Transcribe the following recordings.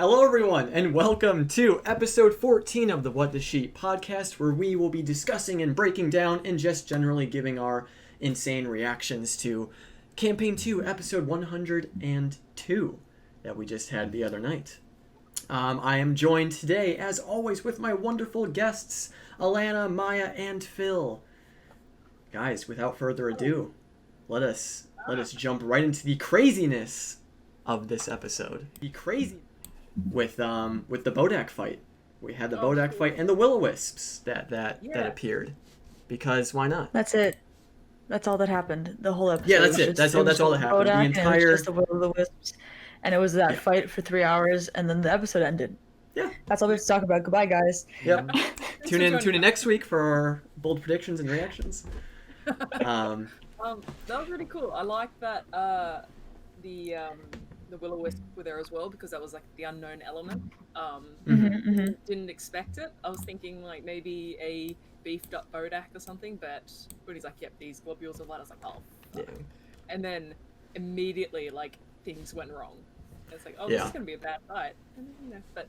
Hello, everyone, and welcome to episode 14 of the What the Sheep podcast, where we will be discussing and breaking down and just generally giving our insane reactions to Campaign 2, episode 102 that we just had the other night. I am joined today, as always, with my wonderful guests, Alana, Maya, and Phil. Guys, without further ado, let us jump right into the craziness of this episode. The crazy with the Bodak fight. We had the Bodak fight and the Will-O-Wisps that appeared. Because why not? That's it. That's all that happened. The whole episode. Yeah, that's it. That's all that happened. Bodak, The entire and it was just the Will-O-Wisps, and it was that fight for 3 hours, and then the episode ended. Yeah. That's all we have to talk about. Goodbye, guys. Yep. Tune in next week for our bold predictions and reactions. That was really cool. I like that the Will-O-Wisp were there as well, because that was like the unknown element. Didn't expect it. I was thinking like maybe a beefed up Bodak or something, but when he's like, yep, these globules of light, I was like, oh fuck. Yeah. And then immediately like things went wrong. It's like, oh, this is gonna be a bad fight. And, but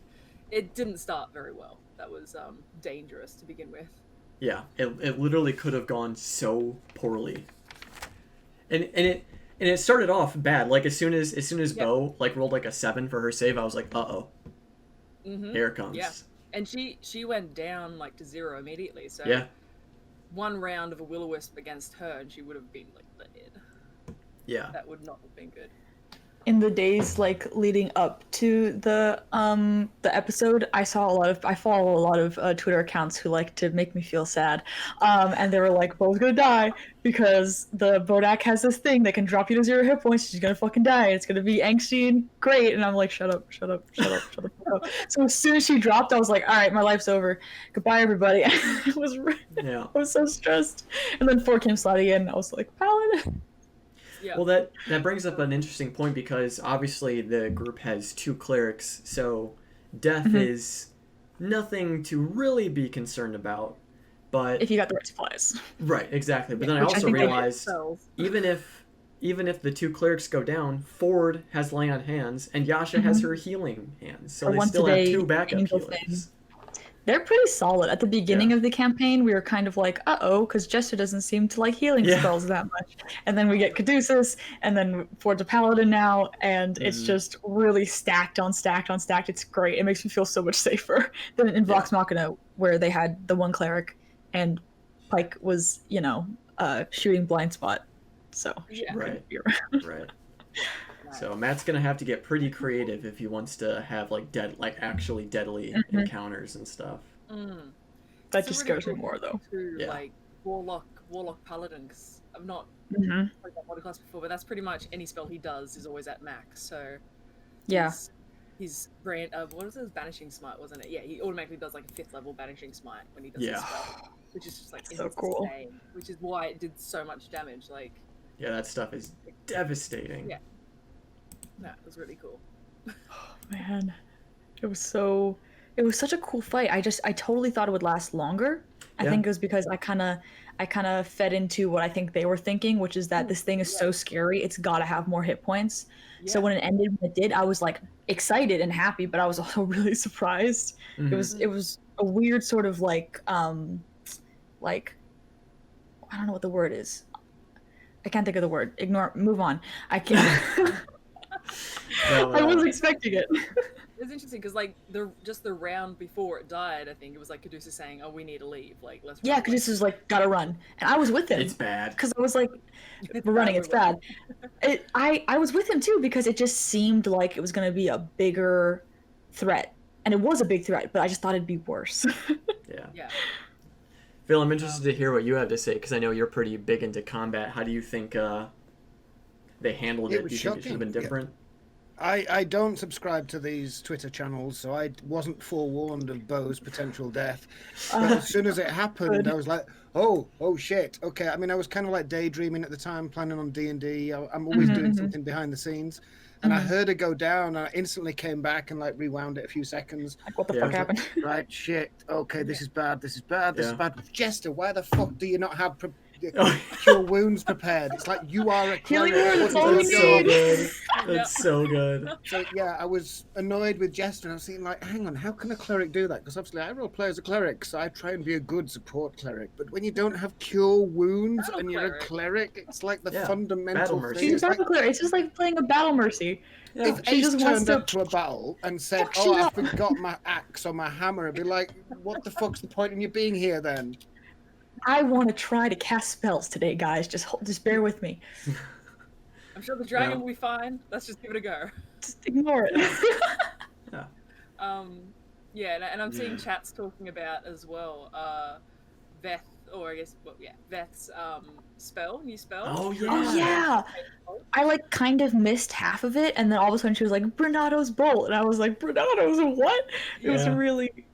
it didn't start very well. That was dangerous to begin with. Yeah, it literally could have gone so poorly. And it started off bad. Like as soon as Bo like rolled like a 7 for her save, I was like, uh-oh. Here it comes. Yeah. And she went down like to 0 immediately. So one round of a Will-O-Wisp against her and she would have been like dead. Yeah. That would not have been good. In the days like leading up to the episode, I follow a lot of Twitter accounts who like to make me feel sad, and they were like, Bo's gonna die because the Bodak has this thing that can drop you to 0 hit points. She's gonna fucking die. It's gonna be angsty and great. And I'm like, shut up. So as soon as she dropped, I was like, all right, my life's over. Goodbye, everybody. I was so stressed. And then 4 came sliding in. I was like, Paladin. Yeah. Well, that brings up an interesting point, because obviously the group has 2 clerics, so death is nothing to really be concerned about. But if you got the right supplies, right, exactly. But then I also realized even if the 2 clerics go down, Ford has lay on hands, and Yasha has her healing hands, so they still have 2 backup healers. They're pretty solid. At the beginning of the campaign, we were kind of like, uh-oh, because Jester doesn't seem to like healing spells that much. And then we get Caduceus, and then Ford's a Paladin now, and it's just really stacked on stacked on stacked. It's great. It makes me feel so much safer than in Vox Machina, where they had the 1 cleric, and Pike was, shooting blind spot. So, right. So Matt's gonna have to get pretty creative if he wants to have actually deadly encounters and stuff. That just scares me more though. Like warlock paladin, because I've not played that body class before, but that's pretty much any spell he does is always at max. So his brand what was his banishing smite, wasn't it? Yeah, he automatically does like a 5th level banishing smite when he does his spell, which is just like so cool. Which is why it did so much damage. Like that stuff is devastating. Yeah. No, it was really cool. Oh, man. It was such a cool fight. I totally thought it would last longer. I think it was because I kind of fed into what I think they were thinking, which is that this thing is so scary, it's got to have more hit points. So when it ended when it did, I was like excited and happy, but I was also really surprised. It was a weird sort of like I don't know what the word is. I can't think of the word. Move on. I can't. I wasn't expecting it. It was interesting because like the round before it died, I think it was like Caduceus saying, "Oh, we need to leave. Like let's." Yeah, Caduceus was like, "Gotta run," and I was with him. It's bad because I was like, "We're running. It's bad." I was with him too because it just seemed like it was gonna be a bigger threat, and it was a big threat, but I just thought it'd be worse. Yeah. Phil, I'm interested to hear what you have to say because I know you're pretty big into combat. How do you think they handled it? Do you think it should have been different? I don't subscribe to these Twitter channels, so I wasn't forewarned of Bo's potential death. But as soon as it happened, I was like, oh shit. Okay, I mean, I was kind of like daydreaming at the time, planning on D&D. I'm always doing something behind the scenes. And I heard it go down, and I instantly came back and like rewound it a few seconds. Like, what the fuck happened? Right, shit. Okay, this is bad. This is bad. This is bad. Jester, why the fuck do you not have cure wounds prepared. It's like you are a Healing cleric. words, What all do we you That's so need. good. Yeah. That's so good. So yeah, I was annoyed with Jester, and I was thinking like, hang on, how can a cleric do that? Because obviously I role play as a cleric, so I try and be a good support cleric. But when you don't have cure wounds Battle and you're a cleric. cleric, it's like the Yeah, fundamental battle mercy. thing. She's It's a like battle cleric. It's just like playing a battle mercy. Yeah. if She Ace just wants turned to up to a battle and said, fuck "Oh, shit I up." forgot my axe or my hammer," I'd be like, "What the fuck's the point in you being here then?" I want to try to cast spells today, guys. Just bear with me. I'm sure the dragon Yeah. will be fine. Let's just give it a go. Just ignore it. Yeah. Yeah, and I'm seeing chats talking about as well, Veth, or I guess, well, yeah, Veth's new spell. Oh, yeah. Oh yeah. I like kind of missed half of it, and then all of a sudden she was like, Bernato's bolt, and I was like, Bernato's what? It was Yeah. really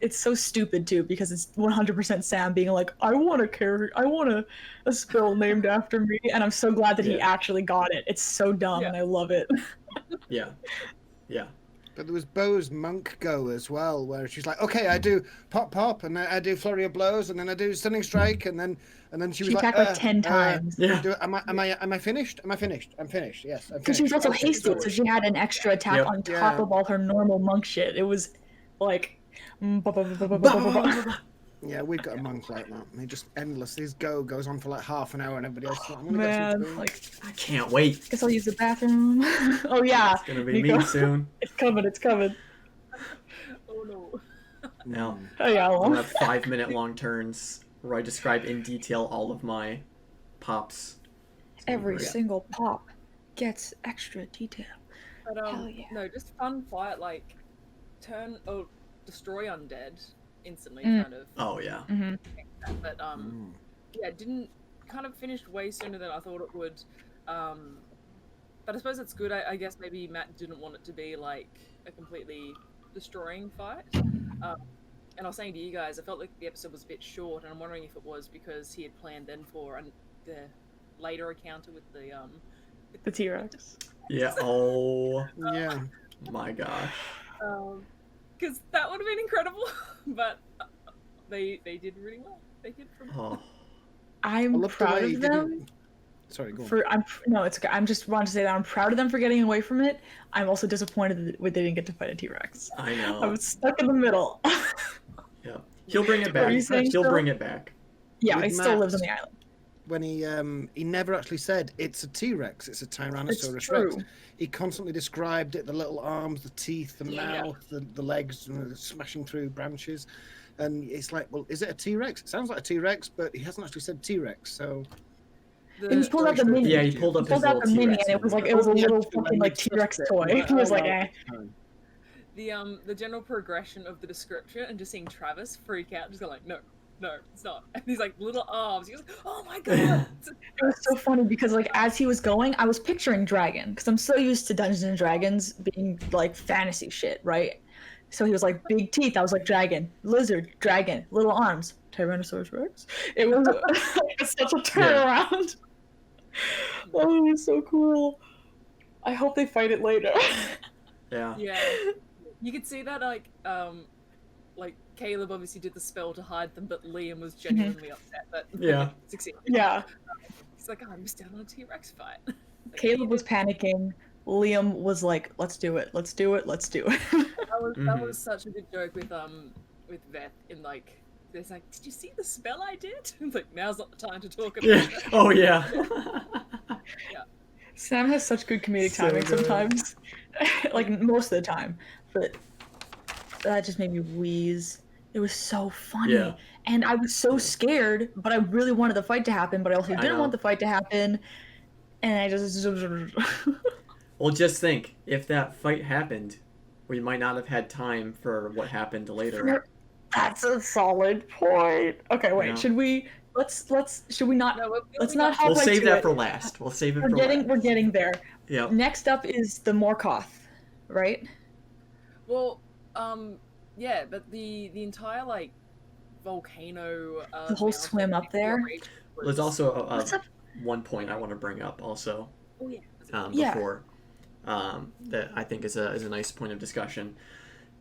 it's so stupid too, because it's 100% Sam being like, I want a spell named after me, and I'm so glad that he Yeah. actually got it. It's so dumb, Yeah. and I love it. Yeah. Yeah. But there was Bo's monk go as well, where she's like, "Okay, I do pop, and then I do flurry of blows, and then I do stunning strike, and then she was She like, attacked like 10 times. Yeah. Am I finished? Am I finished? I'm finished. Yes, I'm Because she was finished. also Okay, hasted, cool. so she had an extra attack Yep. on top Yeah. of all her normal monk shit. It was like. Yeah, we've got a monk like that. And he just endless. His goes on for like half an hour, and everybody else is like, "I'm gonna get some Man, food." like, I can't wait. guess I'll use the bathroom. Oh yeah, It's gonna be Nico. me soon. It's coming. It's coming. Oh no. Now Oh yeah, I'll well. have 5-minute long turns where I describe in detail all of my pops. Every Yeah. single pop gets extra detail. But Hell yeah. no, just fun fight, like destroy undead instantly, Mm. kind of. Oh yeah. Mm-hmm. But yeah, didn't kind of finished way sooner than I thought it would. But I suppose it's good. I guess maybe Matt didn't want it to be like a completely destroying fight. And I was saying to you guys, I felt like the episode was a bit short, and I'm wondering if it was because he had planned then for the later encounter with The T-Rex. Yeah. Oh Yeah. my gosh. because that would have been incredible. But they did really well. They did from Oh. I I'm love the proud way he of them. didn't. Sorry, go on. No, it's okay. I'm just want to say that I'm proud of them for getting away from it. I'm also disappointed that they didn't get to fight a T-Rex. I know. I was stuck in the middle. Yeah. He'll bring it What were back. you saying, He'll Phil? bring it back. Yeah, With he still Matt, lives on the island. When he never actually said it's a T-Rex, it's a Tyrannosaurus It's Rex. true. He constantly described it: the little arms, the teeth, the Yeah. mouth, the legs, smashing through branches. And it's like, well, is it a T-Rex? It sounds like a T-Rex, but he hasn't actually said T-Rex. So And he pulled out the mini. Yeah, he pulled up He pulled his out little the mini, T-Rex and it was mini. like it was a Yeah, little and fucking you like touched T-Rex it. toy. You're He was like, "Oh, eh. wow." the general progression of the description and just seeing Travis freak out, just go like, no, it's not. And he's like little arms. He goes, oh my god. It was so funny because like as he was going, I was picturing dragon because I'm so used to Dungeons and Dragons being like fantasy shit, right? So he was like big teeth. I was like dragon, lizard, dragon, little arms, Tyrannosaurus Rex. It was it's such a turnaround. Oh, it was so cool. I hope they fight it later. Yeah. Yeah, you could see that like Caleb obviously did the spell to hide them, but Liam was genuinely upset that Yeah. succeeded. Yeah. He's like, oh, I missed out on a T-Rex fight. Like, Caleb was panicking. Liam was like, let's do it. Let's do it. Let's do it. that was such a good joke with Veth in like. There's like, did you see the spell I did? It's like, now's not the time to talk about Yeah. it. Oh yeah. Sam has such good comedic So timing good. sometimes. Like most of the time. But that just made me wheeze. It was so funny. Yeah. And I was so scared, but I really wanted the fight to happen, but I also I didn't know. want the fight to happen. And I just Well, just think, if that fight happened, we might not have had time for what happened later. That's a solid point. Okay, wait, Yeah. should we should we not No, let's not hop We'll right save to that it. for last. We'll save it We're for getting there. Yep. Next up is the Morkoth, right? Well, yeah, but the entire like volcano. The whole mountain swim up there? There's was- also What's up? one point I want to bring up also Oh yeah. Yeah. before that I think is a nice point of discussion.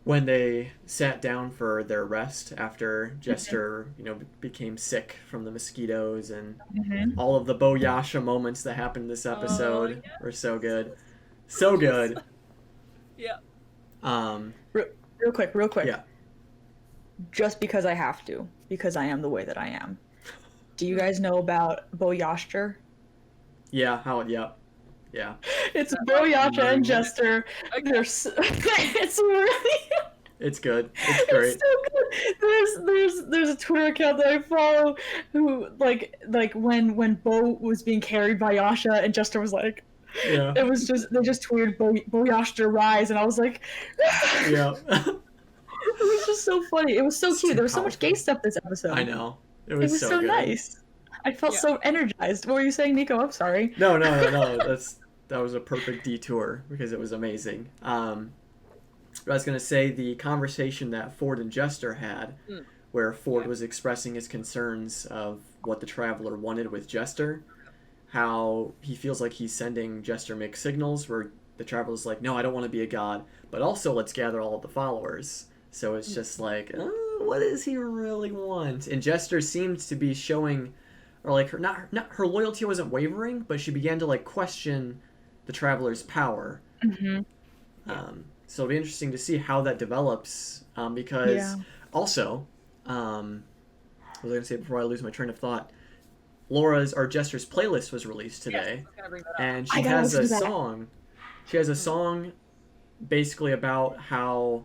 when they sat down for their rest after Jester, became sick from the mosquitoes, and all of the Boyasha moments that happened this episode were so good. So good. Yeah. Real quick. Yeah. Just because I have to, because I am the way that I am. Do you guys know about Boyasha? Yeah, yeah. It's Boyasha and Jester. Okay. It's really... It's good. It's great. It's so good. There's a Twitter account that I follow who like when Bo was being carried by Yasha and Jester was like, Yeah. it was just they just tweeted Boyasha rise, and I was like, Yeah. it was just so funny. It was so cute. There was so much gay stuff this episode. I know. It It was was so good. nice. I felt so energized. What were you saying, Nico? I'm sorry. No. That was a perfect detour because it was amazing. I was going to say the conversation that Ford and Jester had, where Ford was expressing his concerns of what the Traveler wanted with Jester, how he feels like he's sending Jester mixed signals, where the Traveler's like, no, I don't want to be a god, but also let's gather all of the followers. So it's just like, what does he really want? And Jester seemed to be showing, or like her loyalty wasn't wavering, but she began to like question the Traveler's power. So it'll be interesting to see how that develops, because also, what was I going to say before I lose my train of thought? Jester's playlist was released today, and she has a song. She has a song basically about how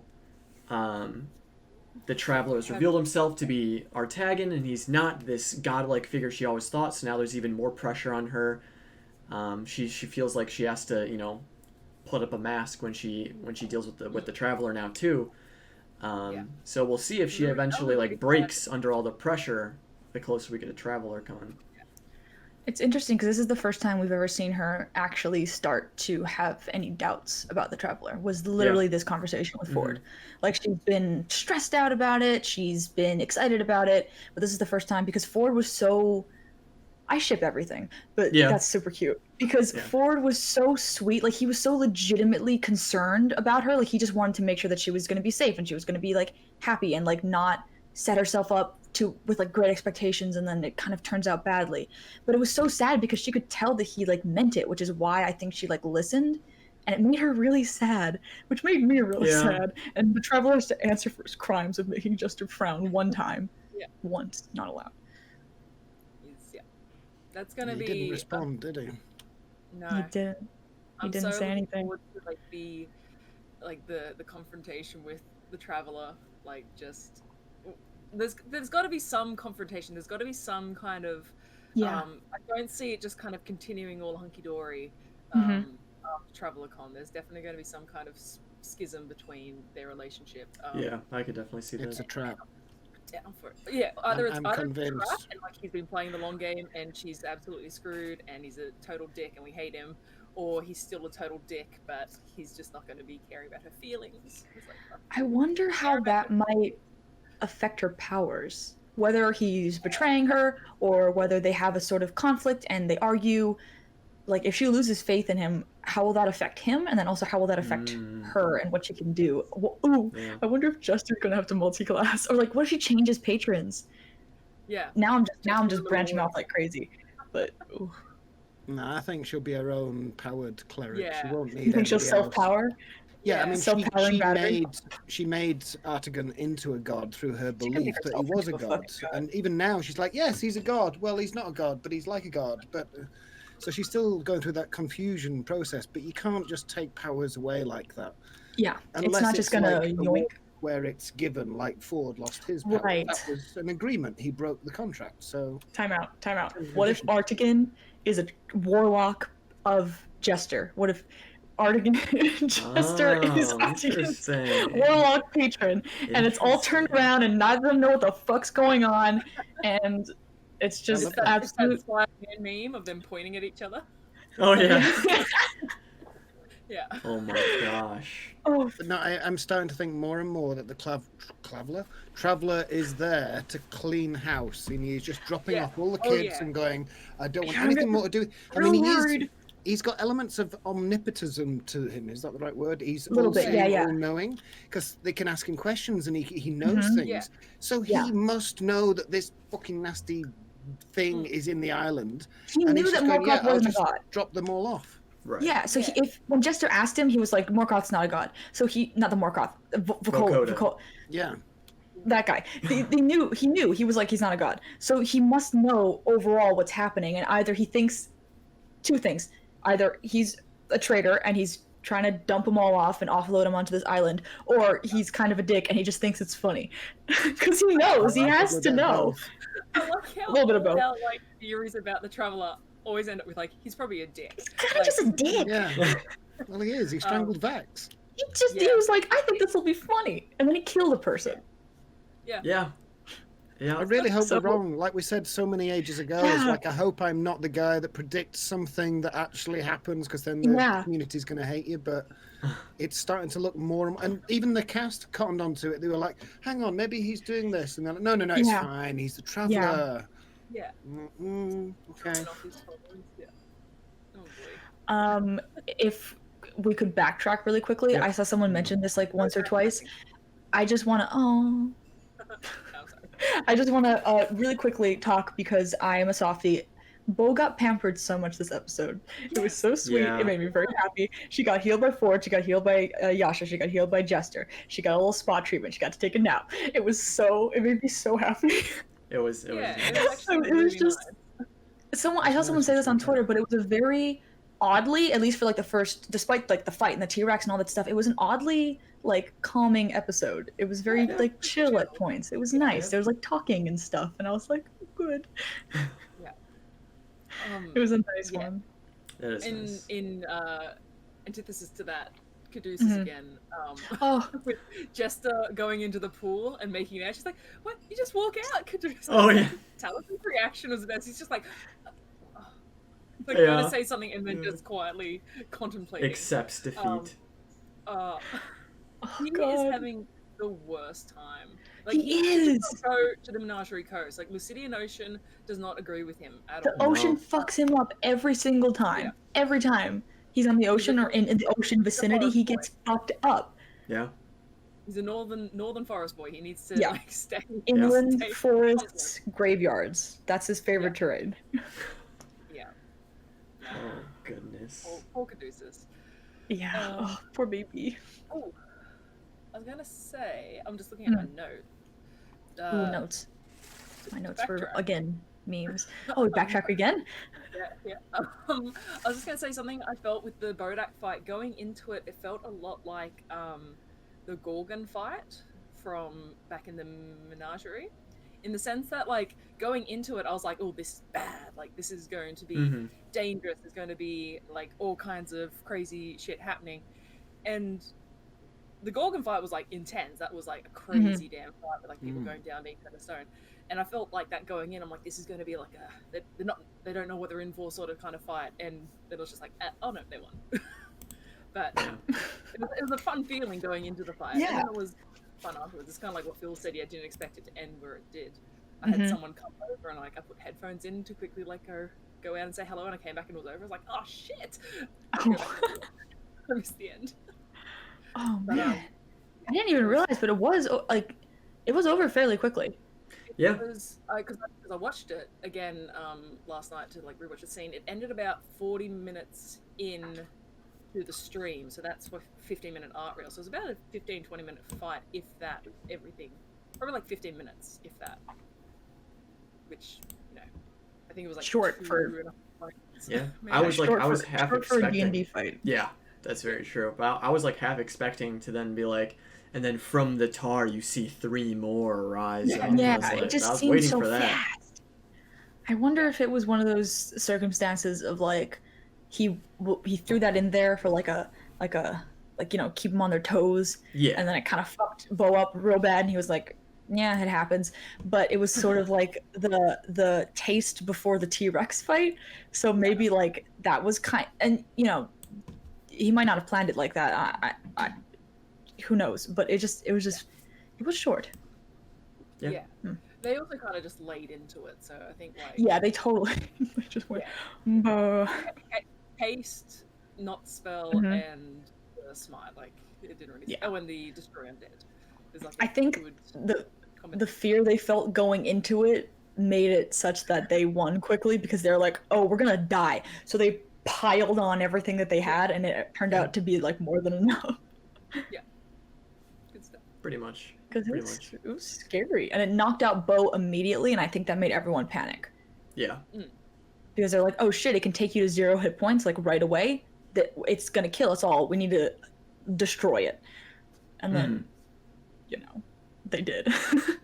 the Traveler has revealed himself to be Artagan, and he's not this godlike figure she always thought, so now there's even more pressure on her. She feels like she has to, put up a mask when she deals with the Traveler now too. So we'll see if she eventually like breaks under all the pressure the closer we get to Traveler Con. It's interesting because this is the first time we've ever seen her actually start to have any doubts about the Traveler. Was literally this conversation with Ford. Like, she's been stressed out about it, she's been excited about it, but this is the first time because Ford was so... I ship everything, but that's super cute because Ford was so sweet. Like, he was so legitimately concerned about her. Like, he just wanted to make sure that she was going to be safe and she was going to be like happy and like not set herself up with like great expectations, and then it kind of turns out badly. But it was so sad because she could tell that he like meant it, which is why I think she like listened, and it made her really sad, which made me really sad. And the Traveler has to answer for his crimes of making Jester frown one time. Once, not allowed. That's gonna be. He didn't respond, did he? No, he didn't. He didn't say anything. To, like the confrontation with the Traveler, like just there's got to be some confrontation. There's got to be some kind of. I don't see it just kind of continuing all hunky dory. After Traveler Con, there's definitely going to be some kind of schism between their relationship. I could definitely see that. It's a trap. Down for it. Yeah, either it's I'm either convinced. Trap and like he's been playing the long game and she's absolutely screwed and he's a total dick and we hate him, or he's still a total dick but he's just not going to be caring about her feelings. I wonder how that might affect her powers. Whether he's betraying her or whether they have a sort of conflict and they argue. Like, if she loses faith in him, how will that affect him? And then also, how will that affect her and what she can do? I wonder if Jester's gonna have to multi-class, or like, what if she changes patrons? Yeah. Now I'm just branching off like crazy, but. No, I think she'll be her own powered cleric. Yeah. She won't need. You think she'll self-power? Yeah, I mean, self-powering she made Artagan into a god through her belief that he was a god, and even now she's like, yes, he's a god. Well, he's not a god, but he's like a god, but. So she's still going through that confusion process, but you can't just take powers away like that. Yeah, unless it's not just gonna like yoink. Where it's given, like Ford lost his power. Right. That was an agreement. He broke the contract. So time out. What if Artagan is a warlock of Jester? What if Artagan Jester is Artagan's warlock patron, and it's all turned around, and neither of them know what the fuck's going on, and it's just absolute meme of them pointing at each other. Oh yeah. Yeah. Oh my gosh. But no, I'm starting to think more and more that the Traveler is there to clean house, and he's just dropping off all the kids and going, I don't want anything more to do. I mean, he's got elements of omnipotentism to him. Is that the right word? He's A little bit, all-seeing, yeah. all-knowing, because they can ask him questions and he knows Mhm. things. Yeah. So Yeah. he must know that this fucking nasty thing is in the island. He and knew he's that just going, Morgoth I'll wasn't a just god. drop them all off. Right. Yeah, so Yeah. when Jester asked him, he was like, Morgoth's not a god. So not the Morgoth, Vokoda. Yeah. That guy. He knew. He was like, he's not a god. So he must know overall what's happening, and either he thinks two things. Either he's a traitor and he's trying to dump them all off and offload them onto this island, or he's kind of a dick and he just thinks it's funny. Because he knows, he has to know. I like how A little bit of both. all our, like, theories about the Traveler always end up with, like, he's probably a dick. Kind of Like, just a dick. Yeah. Well, he is. He strangled Vax. He was like, I think this will be funny, and then he killed a person. Yeah. I really hope So- we're wrong. Like we said so many ages ago, it's like, I hope I'm not the guy that predicts something that actually happens, because then the community's going to hate you. But it's starting to look more and even the cast cottoned onto it. They were like, hang on, maybe he's doing this. And they're like, no, it's fine. He's the Traveler. Yeah. Okay. Oh, boy. If we could backtrack really quickly, I saw someone mention this like once or twice. I just want to, I just want to really quickly talk because I am a softie. Bo got pampered so much this episode. It was so sweet. Yeah. It made me very happy. She got healed by Ford. She got healed by Yasha. She got healed by Jester. She got a little spot treatment. She got to take a nap. It made me so happy. It was actually It was really just nice. I saw someone say this on Twitter, but it was a very oddly, at least for like the first, despite like the fight and the T-Rex and all that stuff, it was an oddly like calming episode. It was very like chill at points. It was nice. There was like talking and stuff, and I was like, good. It was a nice one. That is nice. In antithesis to that, Caduceus again. With Jester going into the pool and making it out. She's like, "What? You just walk out, Caduceus?" Oh yeah. Talos' reaction was the best. He's just like, gonna say something and then just quietly contemplating. Accepts defeat. He is having the worst time. Like, He does is. not go to the Menagerie Coast. Like, Lucidian Ocean does not agree with him at The all. ocean fucks him up every single time. Yeah. Every time he's on the ocean or in the ocean vicinity, he gets fucked up. Yeah. He's a northern forest boy. He needs to like stay Inland stay forests, graveyards. That's his favorite terrain. Yeah. Oh goodness. Poor Caduceus. Yeah. Oh, poor baby. Oh, I was gonna say, I'm just looking at my note. Ooh, notes. My notes were backtrack. again memes. Oh, we backtrack again? Yeah. I was just gonna say something I felt with the Bodak fight. Going into it, it felt a lot like the Gorgon fight from back in the Menagerie, in the sense that, like, going into it, I was like, oh, this is bad. Like, this is going to be dangerous. There's going to be, like, all kinds of crazy shit happening. And the Gorgon fight was, like, intense. That was, like, a crazy damn fight with, like, people going down being cut of stone. And I felt like that going in. I'm like, this is going to be like they don't know what they're in for sort of kind of fight. And then it was just like, oh no, they won. But it was a fun feeling going into the fight. Yeah. And then it was fun afterwards. It's kind of like what Phil said. I didn't expect it to end where it did. I had someone come over and like I put headphones in to quickly like go out and say hello, and I came back and it was over. I was like, oh shit. I missed the end. Oh man. I didn't even realize, but it was over fairly quickly. Yeah. Because I watched it again last night to like rewatch the scene. It ended about 40 minutes in to the stream, so that's for 15-minute art reel. So it was about a 15-20 minute fight, if that. Everything, probably like 15 minutes, if that. Which, you know, I think it was like short for. Yeah, Maybe. I was half for a expecting. D&D fight. Yeah, that's very true. But I was like half expecting to then be like, and then from the tar you see 3 more rise up. Yeah, like, it just I was seemed waiting so for that. fast. I wonder if it was one of those circumstances of like he threw that in there for like you know, keep them on their toes. Yeah. And then it kind of fucked Bo up real bad, and he was like, yeah, it happens. But it was sort of like the taste before the T-Rex fight. So maybe like that was and you know, he might not have planned it like that. I who knows? But it was short. Yeah. They also kind of just laid into it, so I think like Yeah, they totally just went. haste, not spell, Mhm. and smite. Like it didn't really. Yeah. Oh, and the destroy undead. There's like I think good the fear they felt going into it made it such that they won quickly because they're like, oh, we're gonna die. So they piled on everything that they had, and it turned out to be like more than enough. good stuff. Pretty much. Because Pretty much. it was scary, and it knocked out Bo immediately, and I think that made everyone panic Yeah. because they're like, oh shit, it can take you to 0 hit points like right away. That it's gonna kill us all. We need to destroy it, and then they did.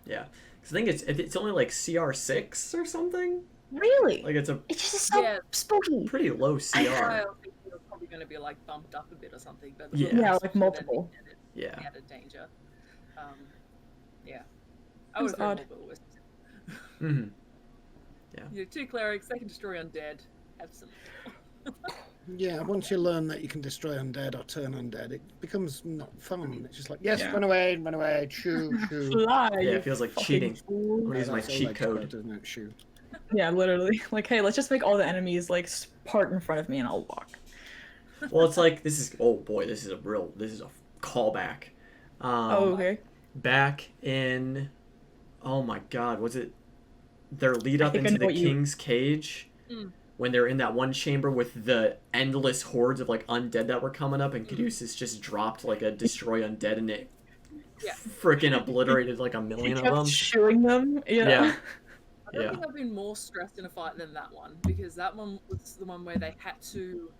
Yeah. 'Cause I think it's only like CR6 or something. Really? Like it's a It's just so spooky. pretty low I CR. think it was probably going to be like bumped up a bit or something, but Yeah. Like multiple. Yeah. Added danger. Yeah. It was odd. Mm-hmm. Yeah, 2 clerics, they can destroy undead. Absolutely. Yeah, once you learn that you can destroy undead or turn undead, it becomes not fun. It's just like, yes, run away, shoo. Fly. Yeah, it feels like cheating. I'm Fool. gonna use my That's all cheat that's code. about, isn't it? Shoo. Yeah, literally. Like, hey, let's just make all the enemies like part in front of me, and I'll walk. Well, it's like this is this is a callback. Okay. Back in, oh my God, was it their lead up think I into know the what you- King's Cage? When they're in that one chamber with the endless hordes of like undead that were coming up, and Caduceus just dropped like a destroy undead, and it freaking obliterated like a million of them. Shooing them. Yeah. I don't think I've been more stressed in a fight than that one, because that one was the one where they had to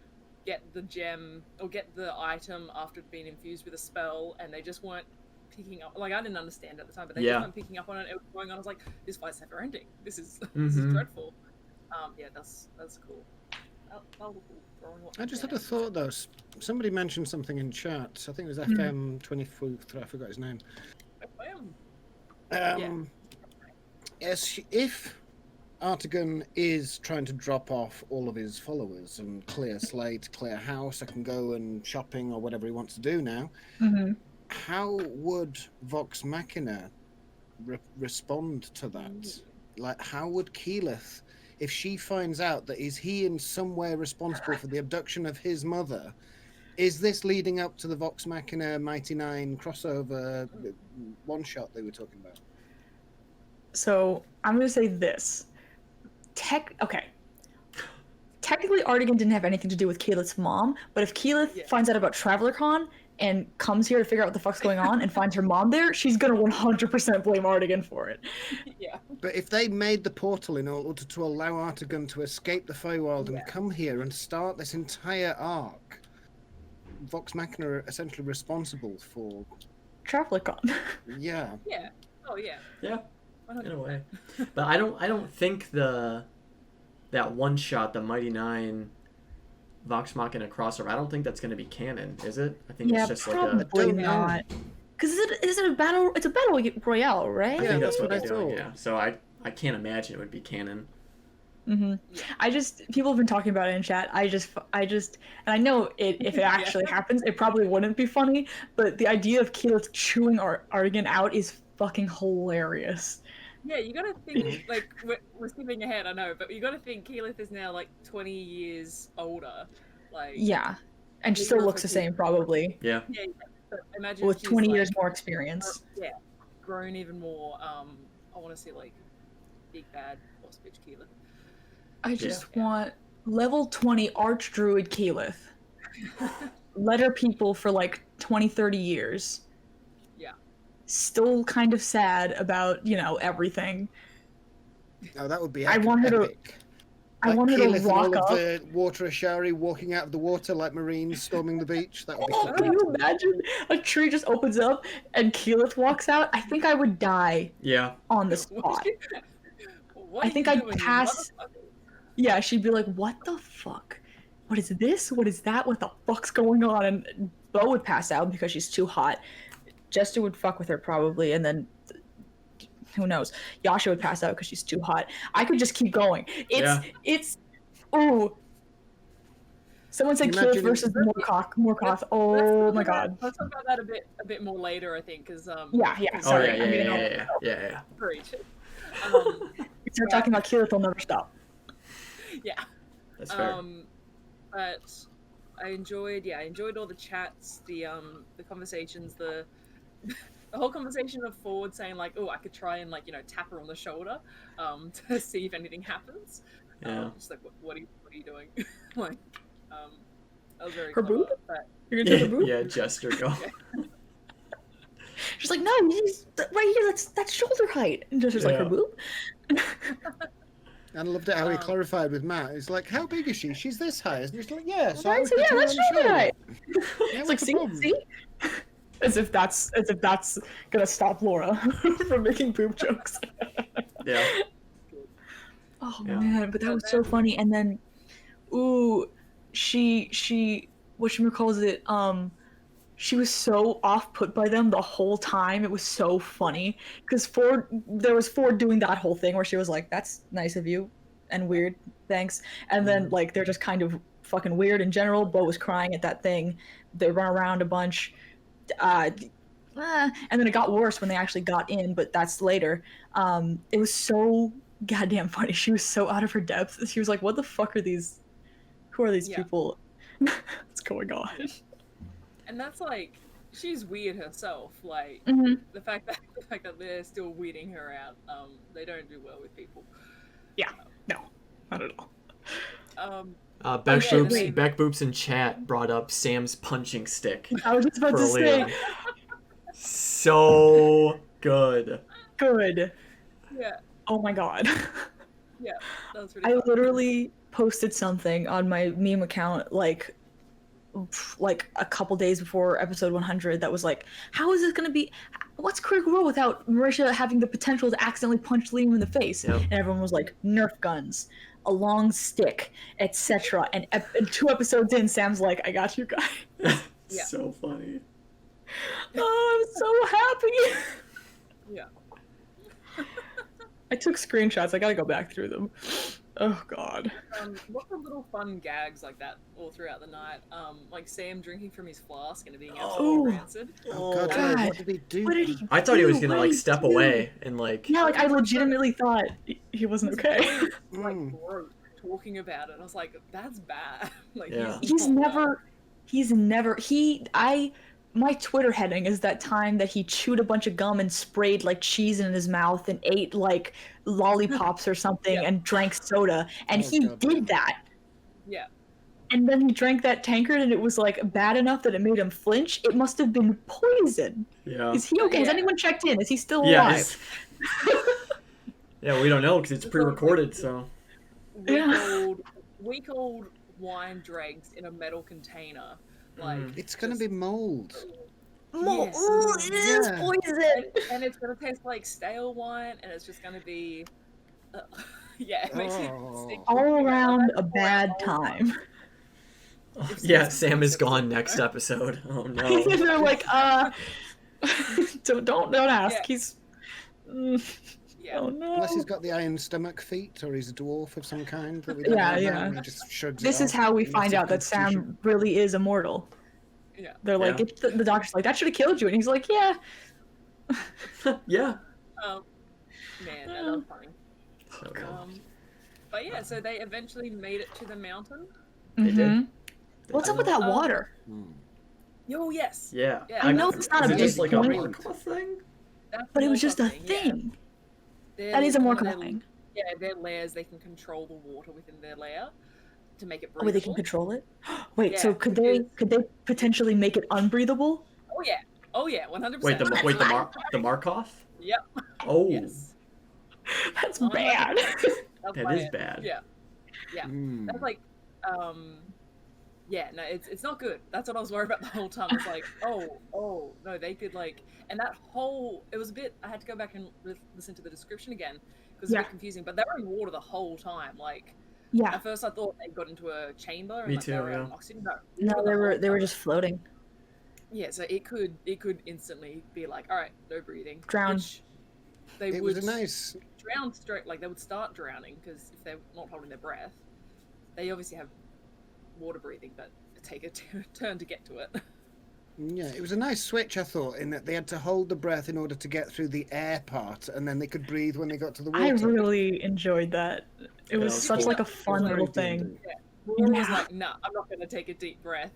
get the gem or get the item after being infused with a spell, and they just weren't picking up. Like, I didn't understand at the time, but they just weren't picking up on it. It was going on. I was like, this fight's never ending. This is dreadful. Yeah, that's cool. I just had a thought though. Somebody mentioned something in chat. I think it was FM24. I forgot his name. Yes, if Artigan is trying to drop off all of his followers and clear slate, clear house, I can go and shopping or whatever he wants to do now. How would Vox Machina respond to that? Like, how would Keyleth, if she finds out that is he in some way responsible for the abduction of his mother? Is this leading up to the Vox Machina Mighty Nine crossover one shot they were talking about? So I'm gonna say this. Technically, Artigan didn't have anything to do with Keyleth's mom, but if Keyleth finds out about TravelerCon and comes here to figure out what the fuck's going on and finds her mom there, she's gonna 100% blame Artigan for it. Yeah. But if they made the portal in order to allow Artigan to escape the Feywild and come here and start this entire arc, Vox Machina are essentially responsible for TravelerCon. Yeah. Yeah. Oh yeah. Yeah. In a way. But I don't think that one shot, the Mighty Nine Vox Machina crossover, I don't think that's going to be canon, is it? I think it's just probably not. Because is it a battle? It's a battle royale, right? I think that's what I they're doing. thought. Yeah. So I can't imagine it would be canon. People have been talking about it in chat. I just, and I know if it actually happens, it probably wouldn't be funny. But the idea of Keyleth chewing Artigan out is fucking hilarious. Yeah, you gotta think, like, we're skipping ahead, I know, but you gotta think Keyleth is now, like, 20 years older. Like, yeah, and she still looks the same, probably. Yeah. Yeah, but imagine with she's, 20 like, years more experience. Yeah, grown even more. I want to see, like, big bad boss bitch Keyleth. I just want level 20 Archdruid Keyleth. Let her people for, like, 20, 30 years. Still kind of sad about, everything. Oh, that would be I want her epic. to I want her to Keyleth and rock all up. of the water Ashari walking out of the water like Marines storming the beach. That would be Oh, can you imagine? A tree just opens up and Keyleth walks out. I think I would die on the spot. I think I'd pass. Yeah, she'd be like, what the fuck? What is this? What is that? What the fuck's going on? And Bo would pass out because she's too hot. Jester would fuck with her probably, and then who knows? Yasha would pass out because she's too hot. I could just keep going. Ooh. Someone said Keyleth versus Morkoth. Oh my god. Let's talk about that a bit more later, I think, because Yeah. Sorry. Yeah. We start talking about Keyleth, they'll never stop. Yeah. That's fair. but I enjoyed all the chats, the conversations, the whole conversation of Ford saying like, "Oh, I could try and like tap her on the shoulder, to see if anything happens." Yeah. Just like, what are you doing? Like, that was very Her clever. boob? But You're gonna do her boob? Yeah, Jester, go. She's like, no, he's right here. That's shoulder height. And Jester's like, her Yeah. boob. And I loved it how he clarified with Matt. It's like, how big is she? She's this high. And he's like, yeah. So I Right, would so put yeah, her that's on the shoulder height. Yeah, It's what's like, the see, problem? see? As if that's gonna stop Laura from making boob jokes. Yeah. Oh Yeah. man, but that was so funny. And then, ooh, she whatchamacalls it, she was so off put by them the whole time. It was so funny because there was Ford doing that whole thing where she was like, "That's nice of you," and weird, thanks. And then like they're just kind of fucking weird in general. Bo was crying at that thing. They run around a bunch. And then it got worse when they actually got in, but that's later. It was so goddamn funny. She was so out of her depth. She was like, "What the fuck are these? Who are these people? What's going on?" and that's like, she's weird herself. Like the fact that they're still weeding her out. They don't do well with people. Yeah, no, not at all. Beck Boops in chat brought up Sam's punching stick. I was just about to say, so good. good. Yeah. Oh my god. Yeah, that was really I fun. literally posted something on my meme account like a couple days before episode 100 that was like, how is this going to be, what's Critical Role without Marisha having the potential to accidentally punch Liam in the face? Yep. And everyone was like, Nerf guns, a long stick, etc. And 2 episodes in, Sam's like, I got you guys. Yeah. So funny. Oh, I'm so happy. Yeah. I took screenshots. I gotta go back through them. Oh god. Lots of little fun gags like that all throughout the night. Like Sam drinking from his flask and it being absolutely rancid. Oh god, God. what did he do? What did he I thought he was do? gonna What like did he step do? away and like. Yeah, like I legitimately thought he wasn't okay. Like broke talking about it. I was like, that's bad. Like Yeah. My Twitter heading is that time that he chewed a bunch of gum and sprayed like cheese in his mouth and ate like lollipops or something and drank soda, and he did that. Yeah. And then he drank that tankard and it was like bad enough that it made him flinch. It must have been poison. Yeah. Is he okay? Has Yeah. anyone checked in? Is he still Yeah. alive? Yeah, we don't know because it's pre-recorded, so. Week-old wine dregs in a metal container. Like It's gonna be mold. Yes. Oh, it is Yeah. poison. and it's gonna taste like stale wine, and it's just gonna be, yeah, it makes it sick. All around a bad time. Yeah, Sam is gone next episode. Oh no. They're like, don't ask. Yeah. He's. Yeah. Oh no. Unless he's got the iron stomach feet, or he's a dwarf of some kind. That we don't Yeah, know yeah. and he just shrugs This it is off. how we Massive find out that constitution. Sam really is immortal. Yeah. They're like, Yeah. the doctor's like, that should have killed you, and he's like, yeah. Yeah. Man, that was funny. So good. But yeah, so they eventually made it to the mountain. They did. Mhm. What's up with that water? Oh yes. Yeah. Yeah, I know it's not is a it big just like a point. Markov thing? That's But it was more just a something, yeah. thing. They're That is a more one of their- thing. Yeah, their layers, they can control the water within their layer to make it Oh, breathable. they can control it. Wait, Yeah, so could they potentially make it unbreathable? Oh yeah, 100%. Wait, the Markov? Yep. Oh, Yes. That's 100%. bad. That's that why is bad. Yeah. Yeah. That's like, yeah, no, it's not good. That's what I was worried about the whole time. It's like, oh, no, they could like, and that whole, it was a bit, I had to go back and listen to the description again, because it's a bit confusing, but they were in water the whole time. Like, Yeah. at first I thought they got into a chamber and Me like, too, they were out yeah. on oxygen. No, No, they were just floating. Yeah, so it could instantly be like, all right, no breathing. Drown. Which they It would was a nice. drown straight, like they would start drowning because if they're not holding their breath, they obviously have water breathing, but take a turn to get to it. Yeah, it was a nice switch, I thought, in that they had to hold the breath in order to get through the air part, and then they could breathe when they got to the water. I really enjoyed that. It was was such cool. like a fun Very little thing. D&D. Laura was Yeah. like, "Nah, I'm not going to take a deep breath,"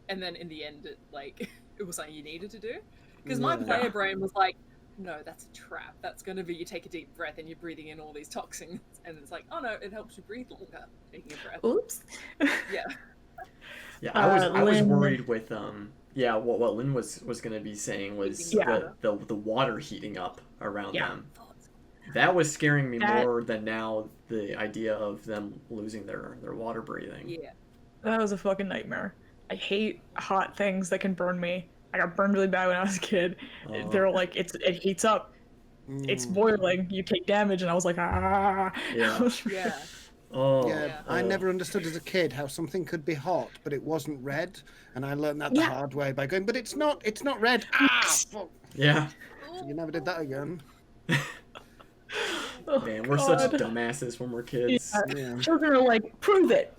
and then in the end, it was something you needed to do. Because my Yeah. player brain was like, "No, that's a trap. That's going to be you take a deep breath and you're breathing in all these toxins," and it's like, "Oh no, it helps you breathe longer taking a breath." Oops. Yeah. Yeah, I was Lynn- worried with yeah, what Lynn was gonna be saying was Yeah. the water heating up around Yeah. them. That was scaring me That- more than now the idea of them losing their water breathing. Yeah. That was a fucking nightmare. I hate hot things that can burn me. I got burned really bad when I was a kid. Oh. They're like, it heats up. It's Mm. boiling. You take damage, and I was like, ah. Yeah. Yeah. Oh. Yeah, I oh. never understood as a kid how something could be hot, but it wasn't red, and I learned that the Yeah. hard way by going, but it's not red. Ah, fuck. Yeah. So you never did that again. Oh, Man, we're such God. dumbasses when we're kids. Yeah. Yeah. Children are like, prove it.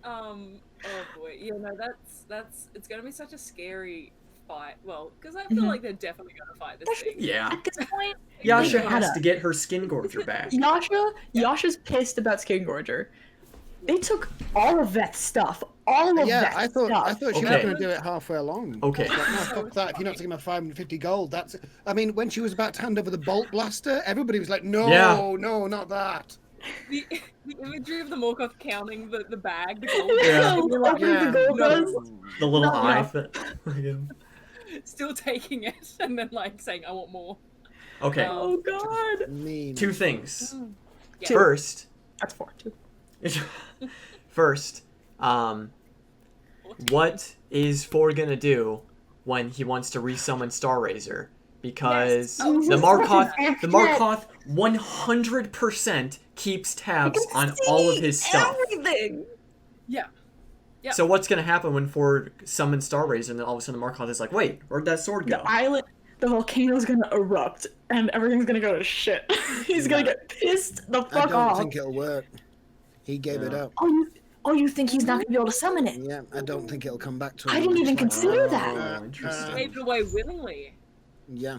Oh boy. Yeah. No, that's. It's gonna be such a scary fight. Well, because I feel Mhm. like they're definitely gonna fight this thing. Yeah. At this point, Yasha They has gotta- to get her skin gorger back. Yasha's pissed about Skin Gorger. They took all of that stuff. All of Yeah, that I stuff. thought she was Okay. going to do it halfway along. Okay. Like, no, fuck that. If you're not taking my 550 gold, that's. I mean, when she was about to hand over the bolt blaster, everybody was like, "No, Yeah. no, not that." The imagery of the Morgoth counting the bag, the gold Yeah. bag, and you're like, The gold no. was- The little No. eye. Fucking- still taking it, and then like saying, "I want more." Okay. Oh god. Mean. Two things. Yeah. Two. First. That's 4 too. First, what is Ford gonna do when he wants to resummon Starraiser? Because Yes. Oh, the Markoth, Yes. 100% keeps tabs on all of his stuff. Everything. Yeah. Yeah. So what's gonna happen when Ford summons Starraiser, and then all of a sudden the Markoth is like, "Wait, where'd that sword go?" The island, the volcano's gonna erupt, and everything's gonna go to shit. He's gonna get pissed the I fuck don't off. think it'll work. He gave it Yeah. up. You think he's not gonna be able to summon it? Yeah, I don't think it'll come back to him. I didn't even It's like, consider Oh, that. interesting. Gave it away willingly. Yeah.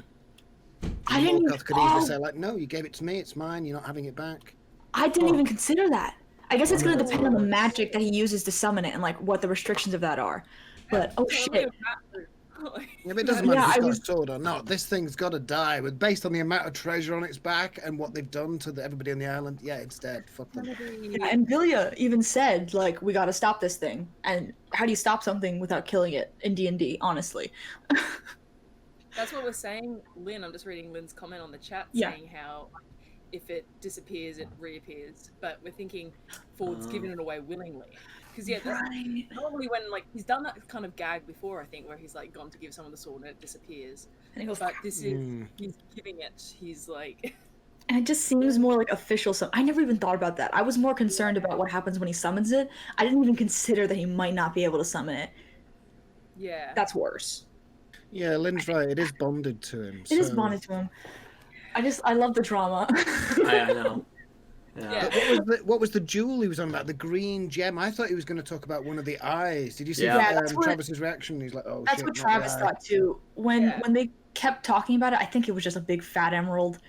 I didn't even. Morgoth could easily Oh, say, like, no, you gave it to me, it's mine, you're not having it back. I didn't Oh. even consider that. I guess it's gonna Oh. depend on the magic that he uses to summon it and like what the restrictions of that are. But oh Totally shit. a bad- Yeah, but it doesn't matter Yeah, if I it's got was- a sword or not. This thing's got to die. With based on the amount of treasure on its back and what they've done to everybody on the island, yeah, it's dead. Fuck them. Yeah, and Vilya even said like we gotta stop this thing. And how do you stop something without killing it in D&D? Honestly. That's what we're saying, Lynn. I'm just reading Lynn's comment on the chat Yeah. saying how if it disappears, it reappears. But we're thinking Ford's Oh. given it away willingly. Because yeah, that's Right. normally when like he's done that kind of gag before, I think, where he's like gone to give someone the sword and it disappears. And he goes, But this is Mm. he's giving it. He's like, and it just seems more like official. So I never even thought about that. I was more concerned about what happens when he summons it. I didn't even consider that he might not be able to summon it. yeah. That's worse. Yeah, Lynn's right. It is bonded to him. It is so- bonded to him. I love the drama. I know. Yeah. Yeah. But what was the jewel he was on about? The green gem? I thought he was going to talk about one of the eyes. Did you see Yeah. Yeah, that's what- Travis's reaction? He's like, oh, That's shit, what not Travis the eye. thought too. When Yeah. when they kept talking about it, I think it was just a big fat emerald.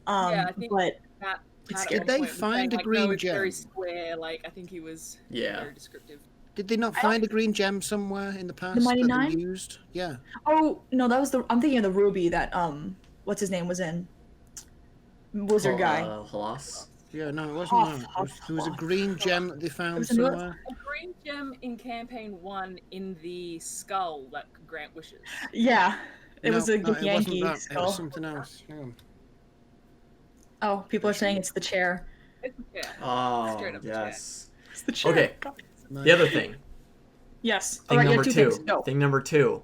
Yeah, I think- But Matt It's at Did one they point was find saying, a like, green no, it's very gem? square. Like I think he was Yeah. very descriptive. Did they not find a green gem somewhere in the past Mighty that Nine? they used? Yeah. oh no, that was I'm thinking of the ruby that what's his name was in. Wizard guy. Halas. Yeah, no, it wasn't Oh, that. fuck, There was a fuck, green fuck. gem that they found was another- somewhere. A green gem in campaign 1 in the skull that could grant wishes. Yeah. It No, was a no, it Yankee wasn't that. It skull. was something else. Hang on. Oh, people are saying it's the chair. Yeah. Oh, Straight up yes. It's the chair. Okay. Nice. The other thing. Yes. Thing Alright, yeah, number two two. things. Go. Thing number two.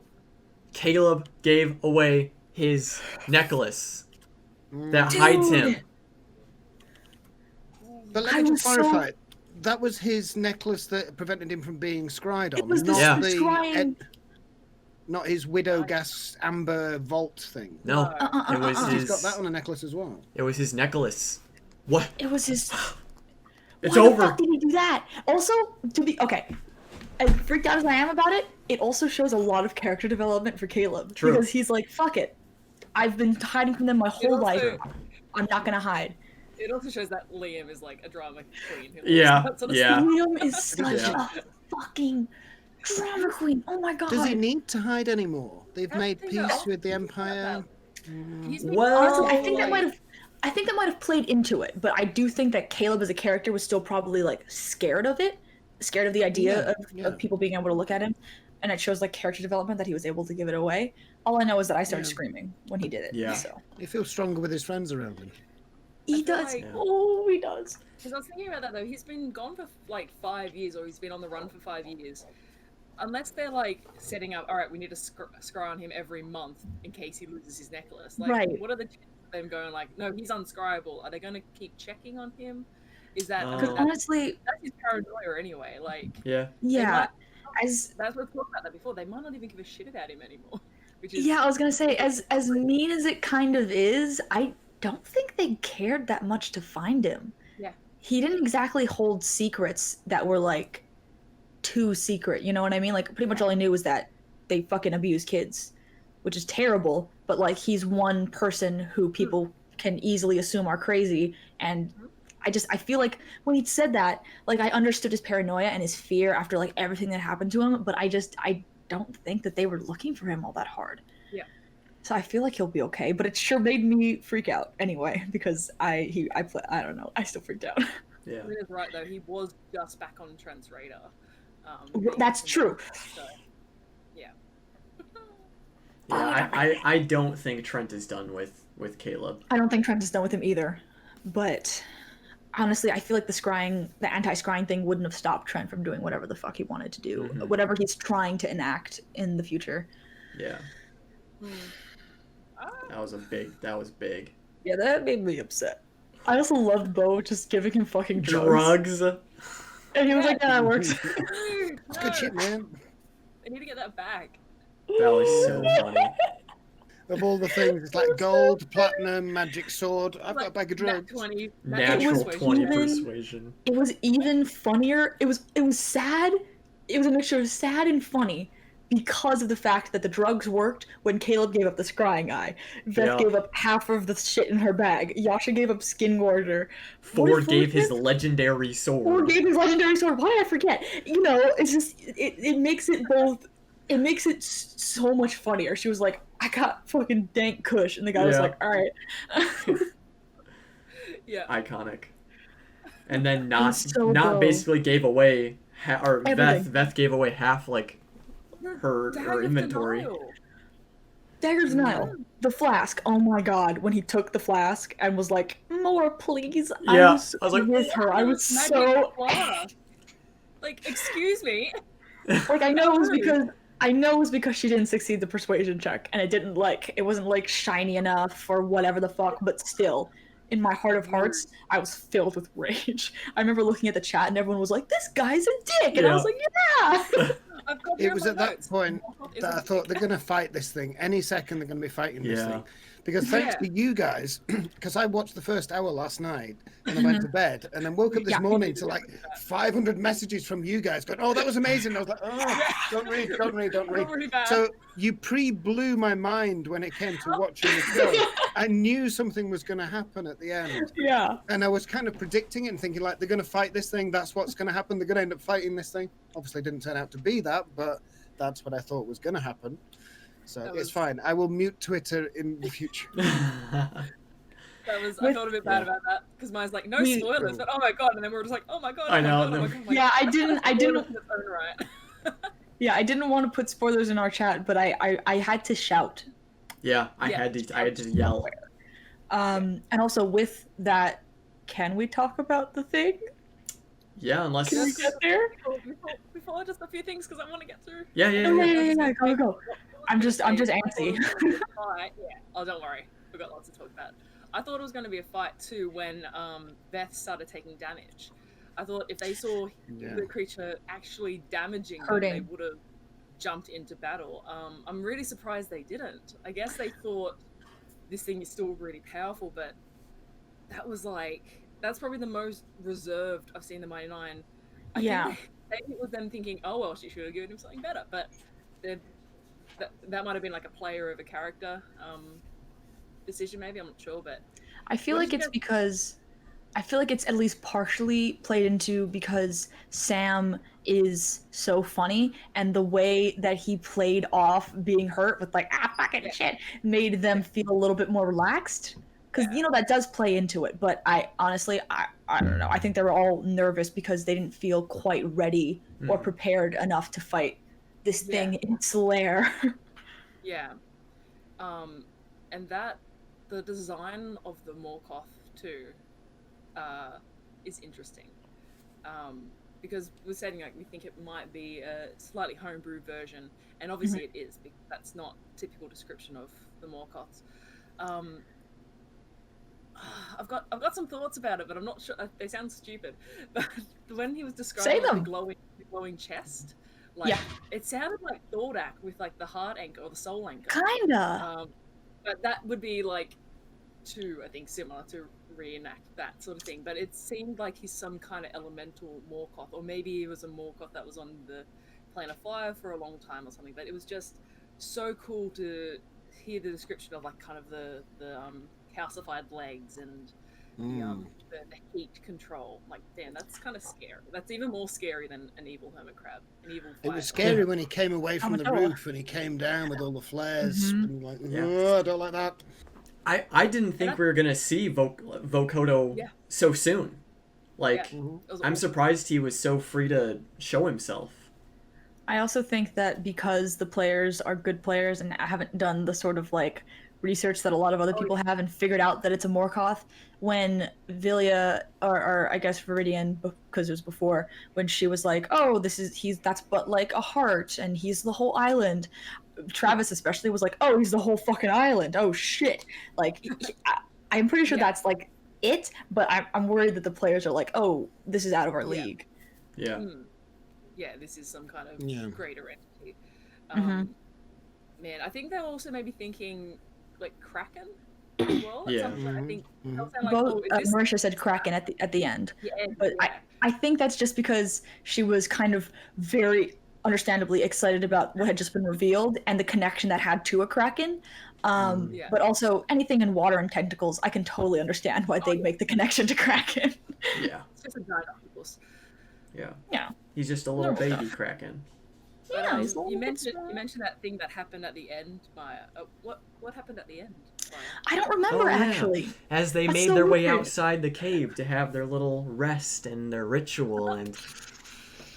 Caleb gave away his necklace that hides him. Dude. But let I me was just so- clarify. That was his necklace that prevented him from being scryed on. It was the not Yeah. scrying. not his widow gas amber vault thing. No, it was He's his. got that on a necklace as well. It was his necklace. What? It was his. It's Why over. the fuck did he do that? Also, to be okay, as freaked out as I am about it, it also shows a lot of character development for Caleb. True. Because he's like, fuck it. I've been hiding from them my whole also- life. I'm not gonna hide. It also shows that Liam is like a drama queen. Who Yeah, loves that sort of yeah. stuff. Liam is such Yeah. a fucking drama queen. Oh my god. Does he need to hide anymore? They've That's made the thing, though. peace with the Think about Empire. that. He's been Well- Honestly, I for, think that like- might have played into it, but I do think that Caleb as a character was still probably like scared of it, scared of the idea Yeah, of people being able to look at him, and it shows like character development that he was able to give it away. All I know is that I started Yeah. screaming when he did it. Yeah. So He feels stronger with his friends around him. he feel does. like- Oh, he does. Because I was thinking about that though, he's been gone for like 5 years, or he's been on the run for 5 years. Unless they're like setting up, all right, we need to scry on him every month in case he loses his necklace. Like, Right. what are the chances of them going like, no, he's unscryable? Are they going to keep checking on him? Is that Oh. Because honestly, that's his paranoia anyway? Like, Yeah. yeah, as that's we've talked about that before. They might not even give a shit about him anymore. Which is yeah, I was gonna say, as mean as it kind of is, I don't think they cared that much to find him. Yeah. He didn't exactly hold secrets that were like too secret. You know what I mean? Like pretty much all I knew was that they fucking abuse kids, which is terrible. But like he's one person who people can easily assume are crazy, and I feel like when he said that, like I understood his paranoia and his fear after like everything that happened to him, but I don't think that they were looking for him all that hard. Yeah. So I feel like he'll be okay, but it sure made me freak out anyway because I don't know, I still freaked out. Yeah. It is right though. He was just back on Trent's radar. That's true. So, yeah. Yeah, I don't think Trent is done with Caleb. I don't think Trent is done with him either, but honestly, I feel like the anti-scrying thing wouldn't have stopped Trent from doing whatever the fuck he wanted to do, Mhm. whatever he's trying to enact in the future. Yeah. That was big. Yeah, that made me upset. I also loved Bo just giving him fucking drugs. Drugs. And he was like, yeah, that works. Dude, It's good shit, man. I need to get that back. That was so funny. Of all the things, it's like gold, platinum, magic sword. I've got a bag of Nat drugs. 20. Natural was 20 even- persuasion. It was even funnier. It was sad. It was a mixture of sad and funny because of the fact that the drugs worked when Caleb gave up the scrying eye. Beth Yeah. gave up half of the shit in her bag. Yasha gave up skin gorger. What Ford did gave his get? legendary Ford sword. gave his legendary sword. Why did I forget? You know, it's just it makes it both. It makes it so much funnier. She was like, "I got fucking dank kush," and the guy was Yeah. like, "All right." Yeah. Iconic. And then was so dope. basically gave away Everything. Beth gave away half like her Dagger of inventory. Denial. Dagger's Denial. The flask. Oh my god. When he took the flask and was like, "More, please." Yeah, I was like, with her. I was Magic so Flora. Like, excuse me. like I know it was because she didn't succeed the persuasion check and it wasn't like shiny enough or whatever the fuck, but still. In my heart of hearts, I was filled with rage. I remember looking at the chat and everyone was like, "This guy's a dick," and Yeah. I was like, "Yeah." I've got It here was my at that notes. point Is that I a thought they're going to fight this thing. Any second they're going to be fighting this Yeah. thing. Because thanks Yeah. to you guys, because I watched the first hour last night and I went to bed and then woke up this Yeah. morning to like 500 messages from you guys going, "Oh, that was amazing." I was like, "Oh, don't read. really bad. So you blew my mind when it came to watching the show. I knew something was going to happen at the end. Yeah. And I was kind of predicting it and thinking, like, they're going to fight this thing. That's what's going to happen. They're going to end up fighting this thing. Obviously, it didn't turn out to be that, but that's what I thought was going to happen. So That it's was- fine. I will mute Twitter in the future. I felt a bit bad about that because mine's like, no spoilers, but oh my god, and then we were just like, oh my god, I oh my know, god, oh no. my god, oh my Yeah, god. I didn't Spoilers in its own right. Yeah, I didn't want to put spoilers in our chat, but I had to shout. Yeah, I had to yell. And also with that, can we talk about the thing? Yeah, unless Can we get there? Before just a few things because I want to get through. yeah, yeah, Oh, yeah. yeah, go. I'm just antsy. Fight, yeah. Oh, don't worry. We've got lots to talk about. I thought it was going to be a fight too when Beth started taking damage. I thought if they saw Yeah. the creature actually damaging them, Hurting. they would have jumped into battle. I'm really surprised they didn't. I guess they thought this thing is still really powerful, but that's probably the most reserved I've seen the Mighty Nine. I Yeah. think maybe it was them thinking, oh well, she should have given him something better, but that might have been like a player of a character decision, maybe. I'm not sure, but I feel What like did you it's guys- because I feel like it's at least partially played into because Sam is so funny, and the way that he played off being hurt with like fucking shit made them feel a little bit more relaxed. Because that does play into it. But I honestly, I don't know. I think they were all nervous because they didn't feel quite ready or prepared enough to fight this thing in its lair. Yeah. And that the design of the Morkoth too is interesting. Because we're saying like we think it might be a slightly homebrew version, and obviously it is, because that's not typical description of the Morkoths. I've got some thoughts about it, but I'm not sure. They sound stupid. But when he was describing the glowing chest, it sounded like Thordak with like the heart anchor or the soul anchor. Kinda. But that would be like I think similar to reenact that sort of thing. But it seemed like he's some kind of elemental Morkoth, or maybe he was a Morkoth that was on the plane of fire for a long time or something. But it was just so cool to hear the description of like kind of the calcified legs and the heat control. Like, damn, that's kind of scary. That's even more scary than an evil hermit crab. It was scary when he came away from the roof and he came down with all the flares. And like, I don't like that. I didn't think we were gonna see Vokodo so soon. Like, I'm surprised he was so free to show himself. I also think that because the players are good players and haven't done the sort of like research that a lot of other people have and figured out that it's a Morkoth, when Vilya or I guess Viridian, because it was before, when she was like, oh, that's but like a heart and he's the whole island, Travis especially was like, oh, he's the whole fucking island, oh shit. Like I'm pretty sure that's like it, but I'm worried that the players are like, oh, this is out of our league. This is some kind of greater entity. Man, I think they're also maybe thinking like Kraken as well. I think Marisha said Kraken at the end. But I think that's just because she was kind of very understandably excited about what had just been revealed and the connection that had to a Kraken. But also anything in water and tentacles, I can totally understand why they'd make the connection to Kraken. It's just a giant octopus. Yeah. He's just a little baby Kraken. But, you mentioned that thing that happened at the end, Maya. What happened at the end, Maya? I don't remember actually. As they made their way outside the cave to have their little rest and their ritual, and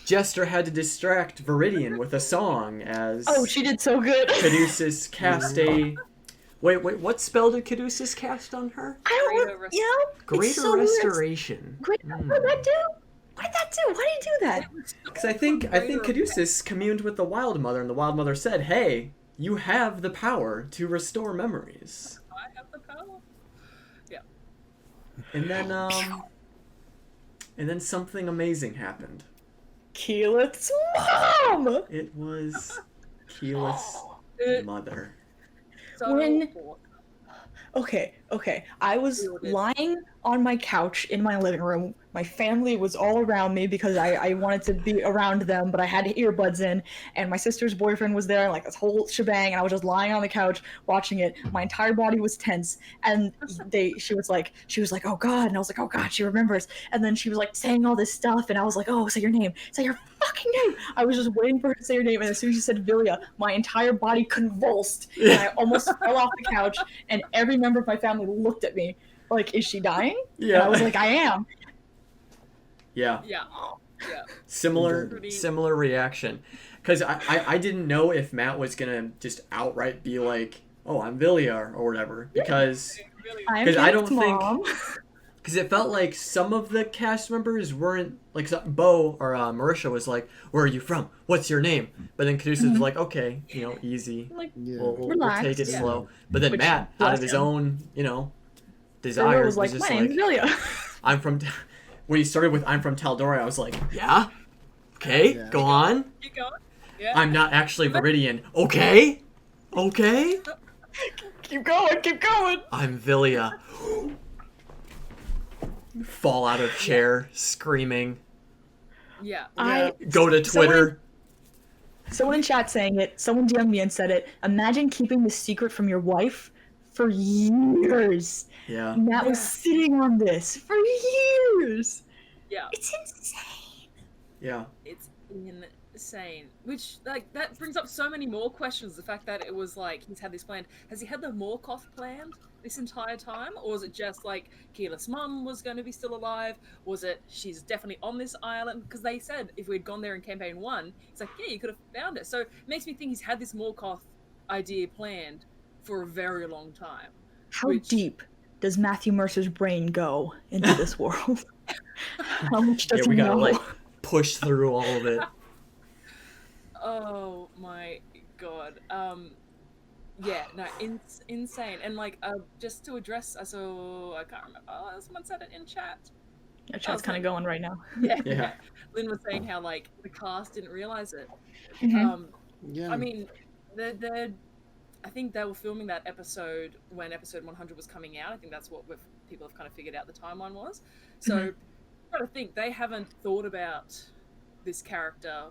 Jester had to distract Viridian with a song as she did so good. Caduceus cast a wait, what spell did Caduceus cast on her? Greater Restoration. Great. What did that do? What did that do? Why did he do that? Because I think Caduceus communed with the Wild Mother, and the Wild Mother said, "Hey, you have the power to restore memories." I have the power. Yeah. And then something amazing happened. Keyleth's mom. It was Keyleth's mother. Okay. I was lying on my couch in my living room. My family was all around me because I wanted to be around them, but I had earbuds in, and my sister's boyfriend was there, and like this whole shebang, and I was just lying on the couch watching it. My entire body was tense, and she was like, oh God, and I was like, oh God, she remembers. And then she was like saying all this stuff, and I was like, oh, say your name, say your fucking name. I was just waiting for her to say her name, and as soon as she said Vilya, my entire body convulsed, and I almost fell off the couch, and every member of my family looked at me like, is she dying? Yeah. And I was like, I am. Yeah. Similar reaction. Because I didn't know if Matt was going to just outright be like, oh, I'm Vilya or whatever. Because I don't think... Because it felt like some of the cast members weren't... Like, Bo or Marisha was like, where are you from? What's your name? But then Caduceus was like, okay, easy. Like, we'll take it slow. But then Matt, out of his own, desire, was like, my name's Vilya. I'm from... When he started with I'm from Tal'Dorei, I was like, yeah? Okay, go on. Keep going. Yeah. I'm not actually Viridian. Okay? Keep going. I'm Vilya. Fall out of chair, screaming. Yeah. Go to Twitter. Someone in chat saying it, someone DM'd me and said it. Imagine keeping the secret from your wife for years. Yeah. Matt was sitting on this for years. Yeah. It's insane. Yeah. It's insane. Which, like, that brings up so many more questions. The fact that it was like he's had this planned. Has he had the Morkoth planned this entire time? Or was it just like Keyleth's mum was going to be still alive? Was it she's definitely on this island? Because they said if we'd gone there in campaign 1, it's like, yeah, you could have found it. So it makes me think he's had this Morkoth idea planned for a very long time. How deep does Matthew Mercer's brain go into this world? How much does we he gotta know? like push through all of it. Oh my god. Yeah, no, insane. And like, just to address, I can't remember. Oh, someone said it in chat. Our chat's kind of going right now. Yeah. Lynn was saying how like the cast didn't realize it. Yeah. I mean, I think they were filming that episode when episode 100 was coming out. I think that's what people have kind of figured out the timeline was. So, I gotta think they haven't thought about this character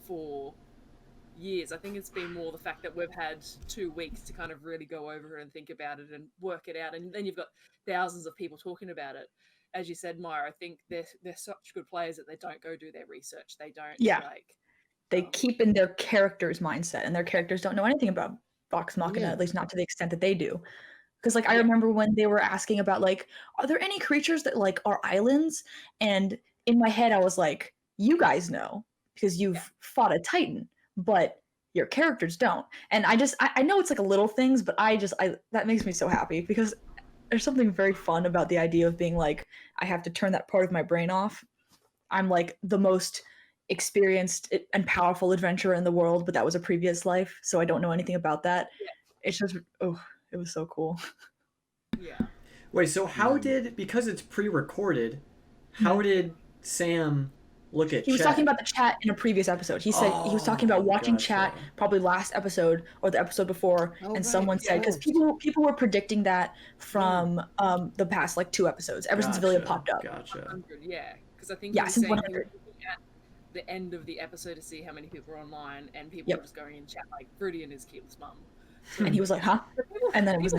for years. I think it's been more the fact that we've had 2 weeks to kind of really go over it and think about it and work it out, and then you've got thousands of people talking about it. As you said, Maya, I think they're such good players that they don't go do their research. They don't they keep in their character's mindset, and their characters don't know anything about Vox Machina, at least not to the extent that they do. Because like I remember when they were asking about like, are there any creatures that like are islands? And in my head I was like, you guys know because you've fought a Titan, but your characters don't. And I know it's like a little things, but that makes me so happy because there's something very fun about the idea of being like, I have to turn that part of my brain off. I'm like the most experienced and powerful adventurer in the world, but that was a previous life, so I don't know anything about that. It's just it was so cool. Wait, so how did, because it's pre-recorded, how did Sam look at He was talking about the chat in a previous episode. He said he was talking about watching chat probably last episode or the episode before, and someone said, because people were predicting that from the past like 2 episodes ever since Villia popped up. Yeah, because I think since 100. The end of the episode to see how many people are online, and people were just going in chat like Viridian is Keyleth's mum. And he was like, huh? And then it was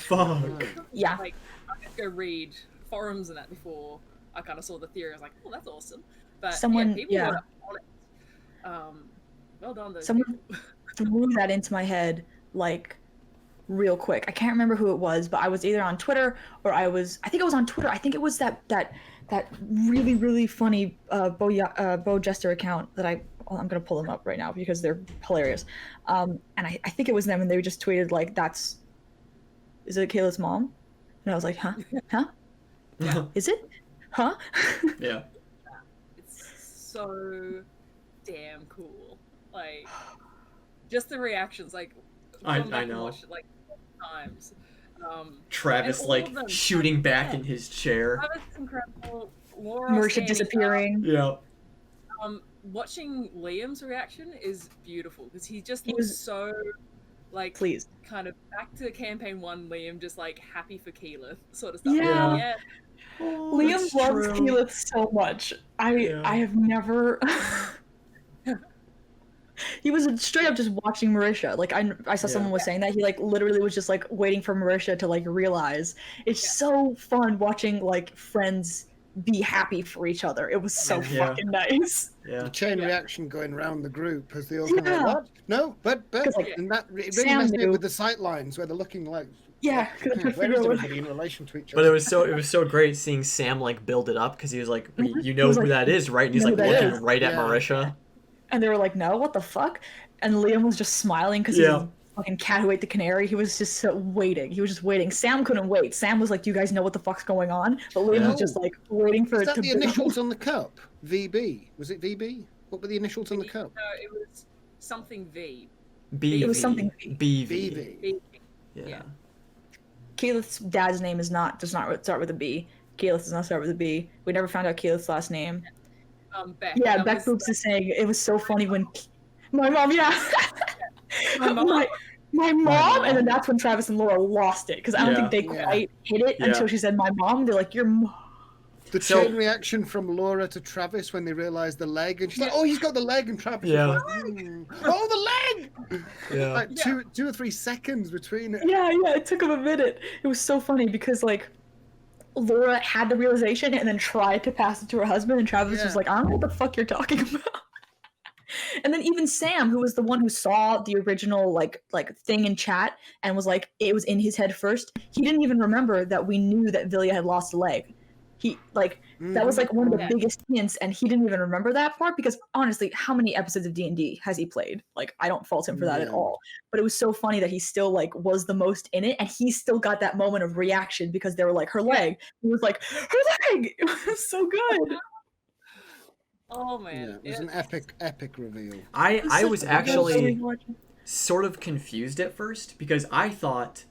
fuck. Yeah. Like, I had to go read forums and that before I kind of saw the theory. I was like, oh, that's awesome. But people were on it. Well done, those someone threw that into my head like real quick. I can't remember who it was, but I was either on Twitter or I think it was on Twitter. I think it was that really, really funny Bo Jester account that I'm gonna pull them up right now because they're hilarious. And I think it was them, and they just tweeted like, is it Kayla's mom? And I was like, huh? Is it? Huh? Yeah. It's so damn cool. Like, just the reactions, like, I know. Watched it, like, times. Travis like shooting back in his chair. Travis is incredible. Marisha disappearing. Yeah. Watching Liam's reaction is beautiful because he was so like kind of back to campaign 1 Liam, just like happy for Keyleth sort of stuff. Yeah. Oh, Liam loves Keyleth so much. I have never He was straight up just watching Marisha. Like I saw someone was saying that he like literally was just like waiting for Marisha to like realize. It's so fun watching like friends be happy for each other. It was so fucking nice. The chain reaction going around the group as they all kind of like, what? No, but like, and that it really messed me with the sight lines where they're looking like where is everybody in relation to each other? But it was so great seeing Sam like build it up because he was like, you know who that is, right? And he's like looking right at Marisha. And they were like, no, what the fuck? And Liam was just smiling because he's a fucking cat who ate the canary. He was just waiting. He was just waiting. Sam couldn't wait. Sam was like, do you guys know what the fuck's going on? But Liam was just like waiting for it to the initials on the cup? VB. Was it VB? What were the initials on the cup? No, it was something V. It was something V. BV. Yeah. Keyleth's dad's name does not start with a B. Keyleth does not start with a B. We never found out Keyleth's last name. Beck. Yeah, Beck Boops is saying it was so funny when my mom, my mom, and then that's when Travis and Laura lost it because I don't think they quite hit it until she said my mom. They're like, your mom. The chain reaction from Laura to Travis when they realise the leg, and she's like, "Oh, he's got the leg," and Travis is like, "Oh, the leg!" Yeah. Like 2 or 3 seconds between it. Yeah, it took him a minute. It was so funny because like Laura had the realization and then tried to pass it to her husband, and Travis was like, "I don't know what the fuck you're talking about." And then even Sam, who was the one who saw the original like thing in chat and was like, it was in his head first. He didn't even remember that we knew that Vilya had lost a leg. He that was like one of the biggest hints, and he didn't even remember that part because honestly, how many episodes of D&D has he played? Like, I don't fault him for that at all. But it was so funny that he still like was the most in it, and he still got that moment of reaction because they were like, her leg. He was like, her leg. It was so good. Oh man, it was an epic reveal. I was actually sort of confused at first because I thought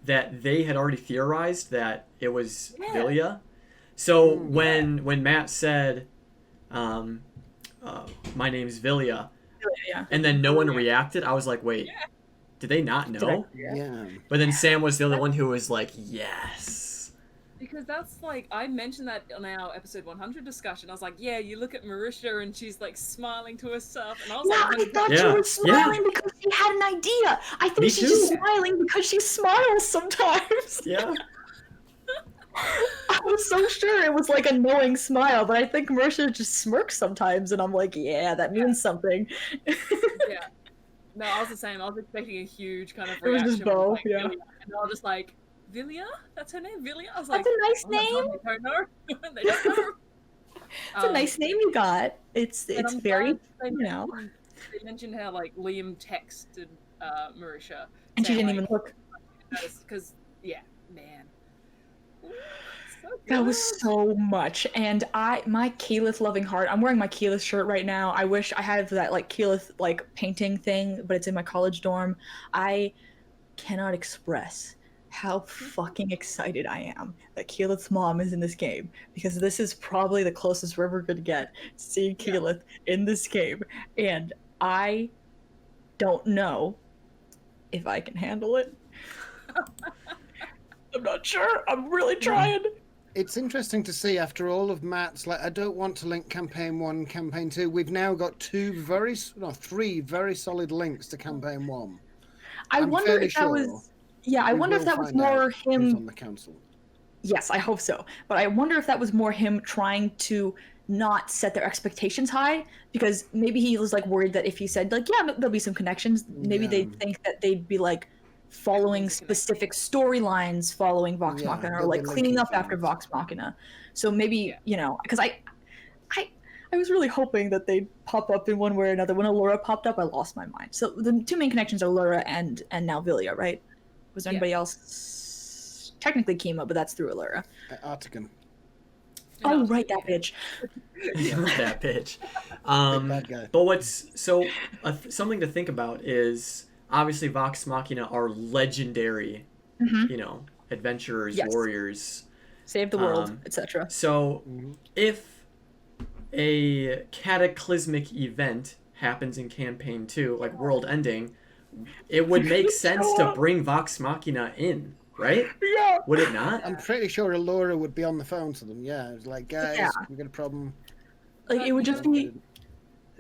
that they had already theorized that it was Vilya. So when Matt said, "My name's Vilya," and then no one reacted, I was like, "Wait, did they not know?" Yeah. But then Sam was the other one who was like, "Yes." Because that's like, I mentioned that on our episode 100 discussion. I was like, yeah, you look at Marisha and she's like smiling to herself. And I was like, I thought she was smiling because she had an idea. I think she's just smiling because she smiles sometimes. Yeah. I was so sure it was like a knowing smile, but I think Marisha just smirks sometimes. And I'm like, yeah, that means something. Yeah. No, I was the same. I was expecting a huge kind of reaction. It was just both, like, and I was just like, Vilya? That's her name? Vilya? I was like, that's a nice name. They don't know. They don't know. It's a nice name you got. It's very, They mentioned how like Liam texted Marisha. And she didn't even look. Because, man. That was so much. And my Keyleth loving heart, I'm wearing my Keyleth shirt right now. I wish I had that like Keyleth like painting thing, but it's in my college dorm. I cannot express how fucking excited I am that Keyleth's mom is in this game, because this is probably the closest we're ever gonna get to seeing Keyleth in this game, and I don't know if I can handle it. I'm not sure. I'm really trying. It's interesting to see after all of Matt's, like, I don't want to link campaign 1, campaign 2. We've now got 3 very solid links to campaign 1. I wonder if that was. Yeah, I wonder if that was more him on the council. Yes, I hope so. But I wonder if that was more him trying to not set their expectations high, because maybe he was like worried that if he said like, yeah, there'll be some connections, maybe they'd think that they'd be like following specific storylines following Vox Machina, or like cleaning up after Vox Machina. So maybe, because I was really hoping that they'd pop up in one way or another. When Allura popped up, I lost my mind. So the 2 main connections are Allura and now Vilya, right? Was there anybody else? Technically Kima, but that's through Allura. Artigan. Oh, right, that bitch. That bitch. Bad guy. But what's something to think about is obviously Vox Machina are legendary, adventurers, warriors, save the world, etc. So if a cataclysmic event happens in campaign 2, like world ending, it would make sense to bring Vox Machina in, right? Yeah. Would it not? I'm pretty sure Allura would be on the phone to them. Yeah, it was like, guys, we got a problem. Like, it would just be,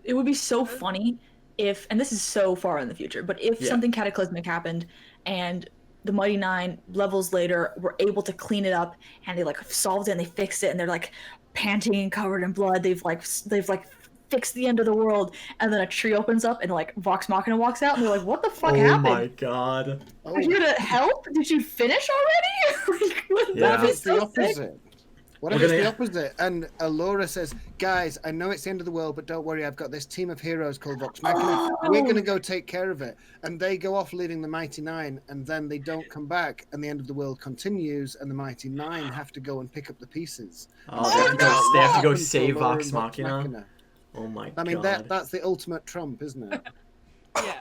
it would be so funny if, and this is so far in the future, but if something cataclysmic happened and the Mighty Nine levels later were able to clean it up, and they like solved it and they fixed it, and they're like panting and covered in blood. They've fixed the end of the world, and then a tree opens up and like Vox Machina walks out, and they're like, what the fuck happened? Oh my god. Are you gonna help? Did you finish already? What if it's the opposite? What if it's the opposite? And Allura says, guys, I know it's the end of the world, but don't worry, I've got this team of heroes called Vox Machina. We're going to go take care of it. And they go off leading the Mighty Nine, and then they don't come back, and the end of the world continues, and the Mighty Nine have to go and pick up the pieces. Oh, they have to go save Vox Machina? Oh my god. I mean, that's the ultimate Trump, isn't it? Yeah.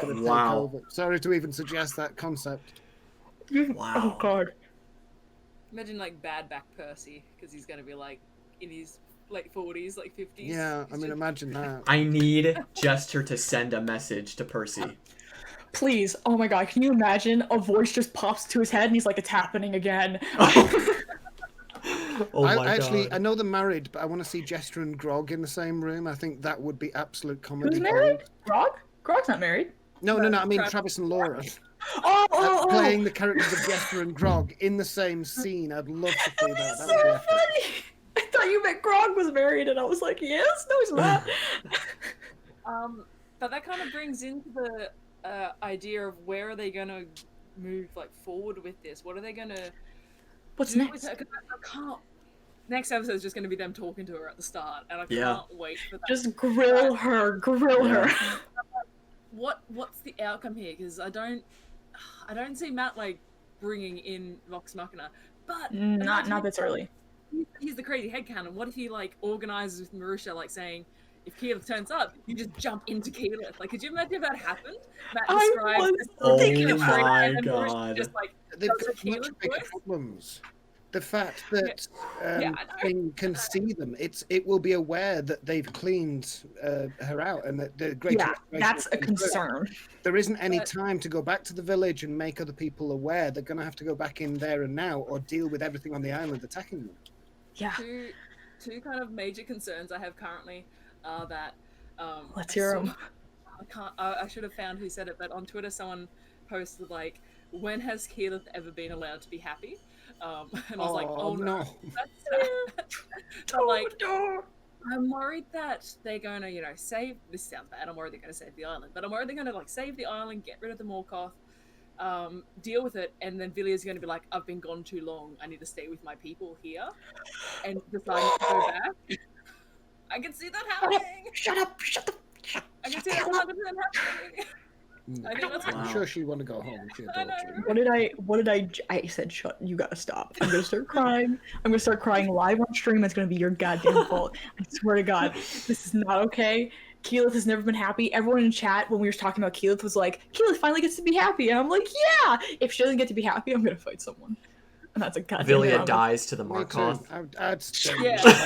Wow. Sorry to even suggest that concept. Wow. Oh god. Imagine like bad back Percy, because he's gonna be like in his late 40s, like 50s. Yeah, I mean, imagine that. I need Jester to send a message to Percy. Please, oh my god, can you imagine a voice just pops to his head and he's like, it's happening again. Oh my I god. know they're married, but I want to see Jester and Grog in the same room. I think that would be absolute comedy. Who's married? gold. Grog? Grog's not married. No, I mean Travis. Travis and Laura. Oh. Playing the characters of Jester and Grog in the same scene. I'd love to see that. So That would be epic. funny. I thought you meant Grog was married, and I was like, yes, no, he's not. But that kind of brings into the idea of where are they going to move like forward with this? What are they going to What's do next? with her? 'Cause I can't. Next episode is just going to be them talking to her at the start, and I Yeah. can't wait for that. Just grill her. Yeah. What's the outcome here? Because I don't see Matt like bringing in Vox Machina, but Not this early. He's the crazy headcanon. What if he like organizes with Marusha, like saying, if Keyleth turns up, you just jump into Keyleth? Like, could you imagine if that happened? Matt I describes was this thinking thing, about and it. then Marusha God. just like They've does a got much Keyleth bigger voice. problems. The fact that I know. King can see them, it will be aware that they've cleaned her out, and that the great. Yeah, that's a concern. There isn't any But- time to go back to the village and make other people aware. They're going to have to go back in there and now, or deal with everything on the island attacking them. Yeah. Two kind of major concerns I have currently are that Let's hear 'em. I should have found who said it, but on Twitter someone posted like, when has Keyleth ever been allowed to be happy? And I was like, oh no, that's sad. But like, I'm worried that they're going to, save. This sounds bad. I'm worried they're going to save the island, but I'm worried they're going to like save the island, get rid of the Morkoth, deal with it, and then Villiers going to be like, I've been gone too long. I need to stay with my people here, and decide not to go back. I can see that happening. Shut up. I can see that 100% happening. I think that's I'm sure she'd want to go home. She I know. What did I said, shut, you gotta stop. I'm gonna start crying. I'm gonna start crying live on stream. It's gonna be your goddamn fault. I swear to God, this is not okay. Keyleth has never been happy. Everyone in chat, when we were talking about Keyleth, was like, Keyleth finally gets to be happy. And I'm like, yeah! If she doesn't get to be happy, I'm gonna fight someone. And that's a goddamn Villia promise. dies to the Me too. Markoth. I'd stay. Yeah.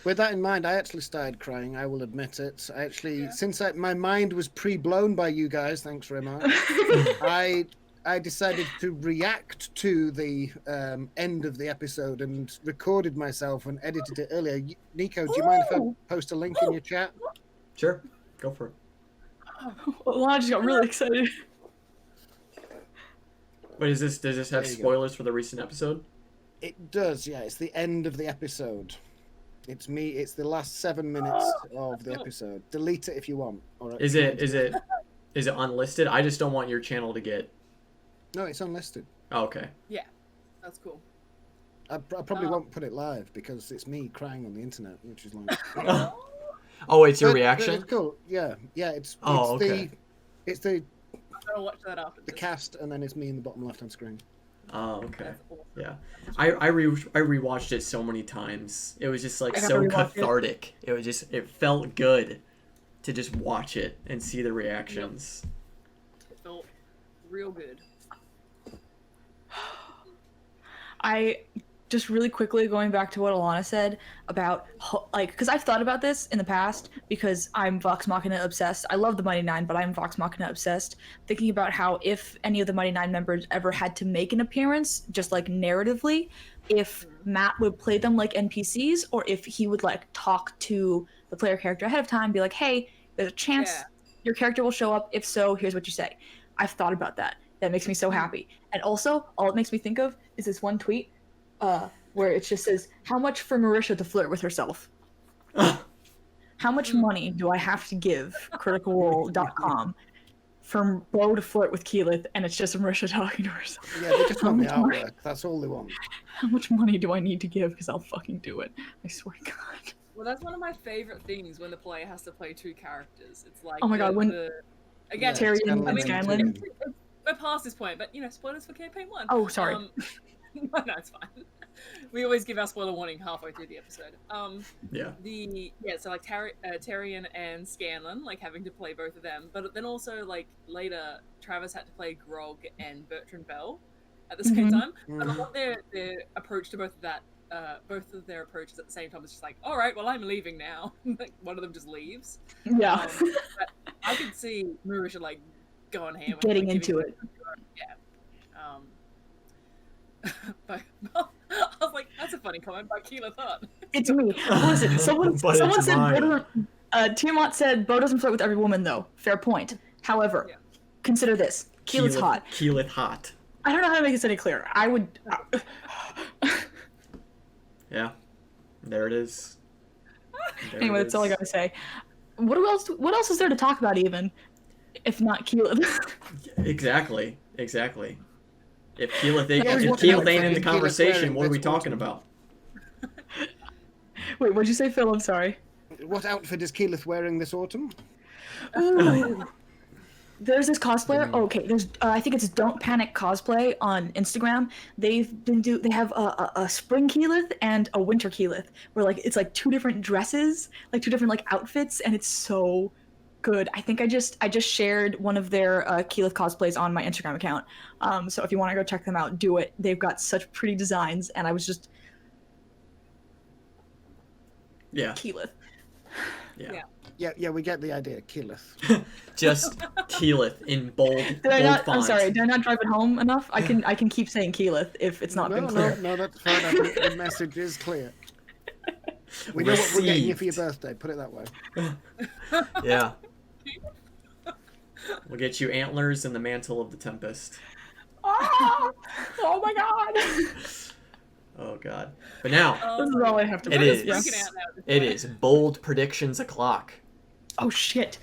With that in mind, I actually started crying. I will admit it. I actually, since my mind was pre-blown by you guys, thanks very much. I decided to react to the end of the episode and recorded myself and edited it earlier. Nico, do you mind if I post a link in your chat? Sure, go for it. Lana just got really excited. Wait, does this have There you go. spoilers for the recent episode? It does, yeah. It's the end of the episode. It's me. It's the last 7 minutes of the episode. Delete it if you want. All right. Is it unlisted? I just don't want your channel to get. No, it's unlisted. Oh, okay. Yeah, that's cool. I probably won't put it live because it's me crying on the internet, which is like. Oh, it's your But reaction. It's cool. Yeah. It's okay. it's the I'm gonna watch that after the this. cast, and then it's me in the bottom left-hand screen. Oh, okay. That's awesome. Yeah, I rewatched it so many times. It was just like I gotta so rewatch it. cathartic. It felt good to just watch it and see the reactions. It felt real good. I just really quickly going back to what Alana said about because I've thought about this in the past because I'm Vox Machina obsessed. I love the Mighty Nine, but I'm Vox Machina obsessed. Thinking about how if any of the Mighty Nine members ever had to make an appearance, just like narratively, if Matt would play them like NPCs or if he would like talk to the player character ahead of time, be like, hey, there's a chance your character will show up. If so, here's what you say. I've thought about that. That makes me so happy. And also, all it makes me think of is this one tweet where it just says, how much for Marisha to flirt with herself? How much money do I have to give criticalrole.com for Bo to flirt with Keyleth? And it's just Marisha talking to herself. Yeah, they just want the How much artwork. That's all they want. How much money do I need to give? Because I'll fucking do it. I swear to God. Well, that's one of my favorite things when the player has to play two characters. It's like Oh my God, when- again, Tyrion Scanlan and I mean, Scanlan. we're past this point, but spoilers for campaign 1. Oh, sorry. No, it's fine. We always give our spoiler warning halfway through the episode. Yeah. So like Tyrion and Scanlan, like having to play both of them, but then also like later Travis had to play Grog and Bertrand Bell at the same time. But I love their approach to both of their approaches at the same time. It's just like, all right, well, I'm leaving now. Like one of them just leaves. Yeah. But I could see Marisha like going ham, Getting like, into it. Yeah. But I was like, that's a funny comment by Keela Thought. It's me. Listen, someone But said it's mine. Bo doesn't, Tiamat said Bo doesn't flirt with every woman though. Fair point. However, Yeah. consider this: Keela's hot. Keyleth hot. I don't know how to make this any clearer. I would. Yeah. There it is. There Anyway, it that's all I is. gotta say. What else? What else is there to talk about, even, if not Keela? Exactly. If Keyleth always if wanted to know Keyleth ain't in the Keyleth conversation, wearing what are we this talking autumn. about? Wait, what'd you say, Phil? I'm sorry. What outfit is Keyleth wearing this autumn? Ooh. There's this cosplayer. Okay, there's I think it's Don't Panic Cosplay on Instagram. They have a spring Keyleth and a winter Keyleth, where like it's like two different dresses, like two different like outfits, and it's so good. I think I just shared one of their Keyleth cosplays on my Instagram account. So if you want to go check them out, do it. They've got such pretty designs, and I was just Yeah. Keyleth. Yeah. Yeah, we get the idea. Keyleth. Just Keyleth in bold Did I not? font. I'm sorry. Did I not drive it home enough? I can keep saying Keyleth if it's not been clear. No, that's fine. I think the message is clear. We know what we're getting you for your Received. birthday. Put it that way. Yeah. We'll get you antlers and the mantle of the tempest. Oh my god! Oh god. But now This is all I have to It say. is. Yeah. Freaking out now at this it point. is bold predictions o'clock. Oh shit!